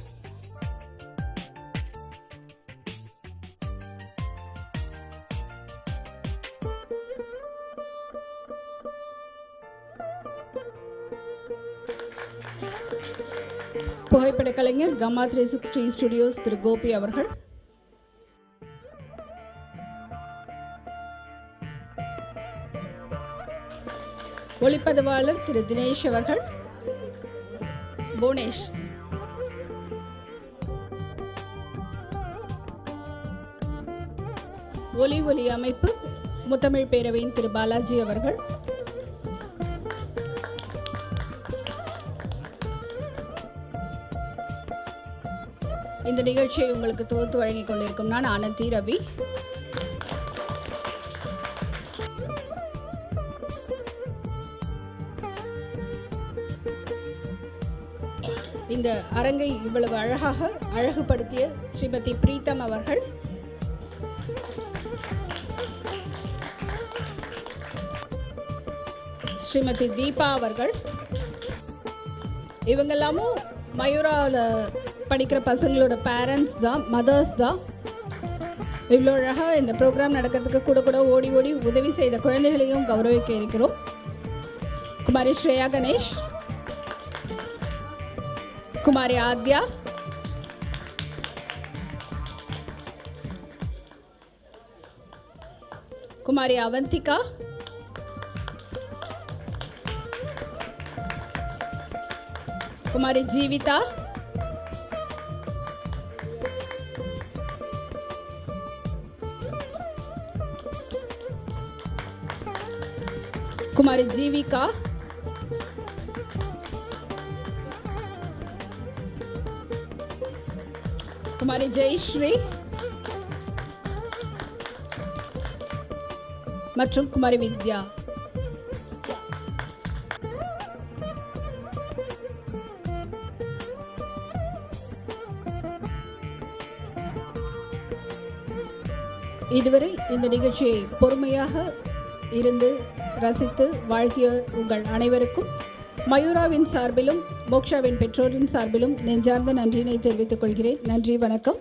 Speaker 1: புகைப்பட கலைஞர் கமா 360 ஸ்டுடியோஸ் திரு கோபி அவர்கள். ஒளிப்பதிவாளர் திரு தினேஷ் அவர்கள். புவனேஷ். ஒலி அமைப்பு முத்தமிழ் பேரவையின் திரு பாலாஜி அவர்கள். இந்த நிகழ்ச்சியை உங்களுக்கு தொகுத்து வழங்கிக் கொண்டிருக்கும் நான் ஆனந்தி ரவி. இந்த அரங்கை இவ்வளவு அழகாக அழகுபடுத்திய ஸ்ரீமதி பிரீத்தம் அவர்கள். ஸ்ரீமதி தீபா அவர்கள். இவங்கெல்லாமும் மயூராவில் படிக்கிற பசங்களோட பேரண்ட்ஸ் தான், மதர்ஸ் தான். இவ்வளோ அழகாக இந்த ப்ரோக்ராம் நடக்கிறதுக்கு கூட கூட ஓடி ஓடி உதவி செய்த குழந்தைகளையும் கௌரவிக்க இருக்கிறோம். குமாரி ஸ்ரேயா கணேஷ், குமாரி ஆத்யா, குமாரி அவந்திகா, குமாரி ஜீவிதா, குமாரி ஜீவிகா, குமாரி ஜெயஸ்ரீ மற்றும் குமாரி வித்யா. இதுவரை இந்த நிகழ்ச்சியை பொறுமையாக இருந்து ரசித்து வாழ்த்திய உங்கள் அனைவருக்கும் மயூராவின் சார்பிலும் மோக்ஷாவின் பெற்றோரின் சார்பிலும் நெஞ்சார்ந்த நன்றியினை தெரிவித்துக் கொள்கிறேன். நன்றி, வணக்கம்.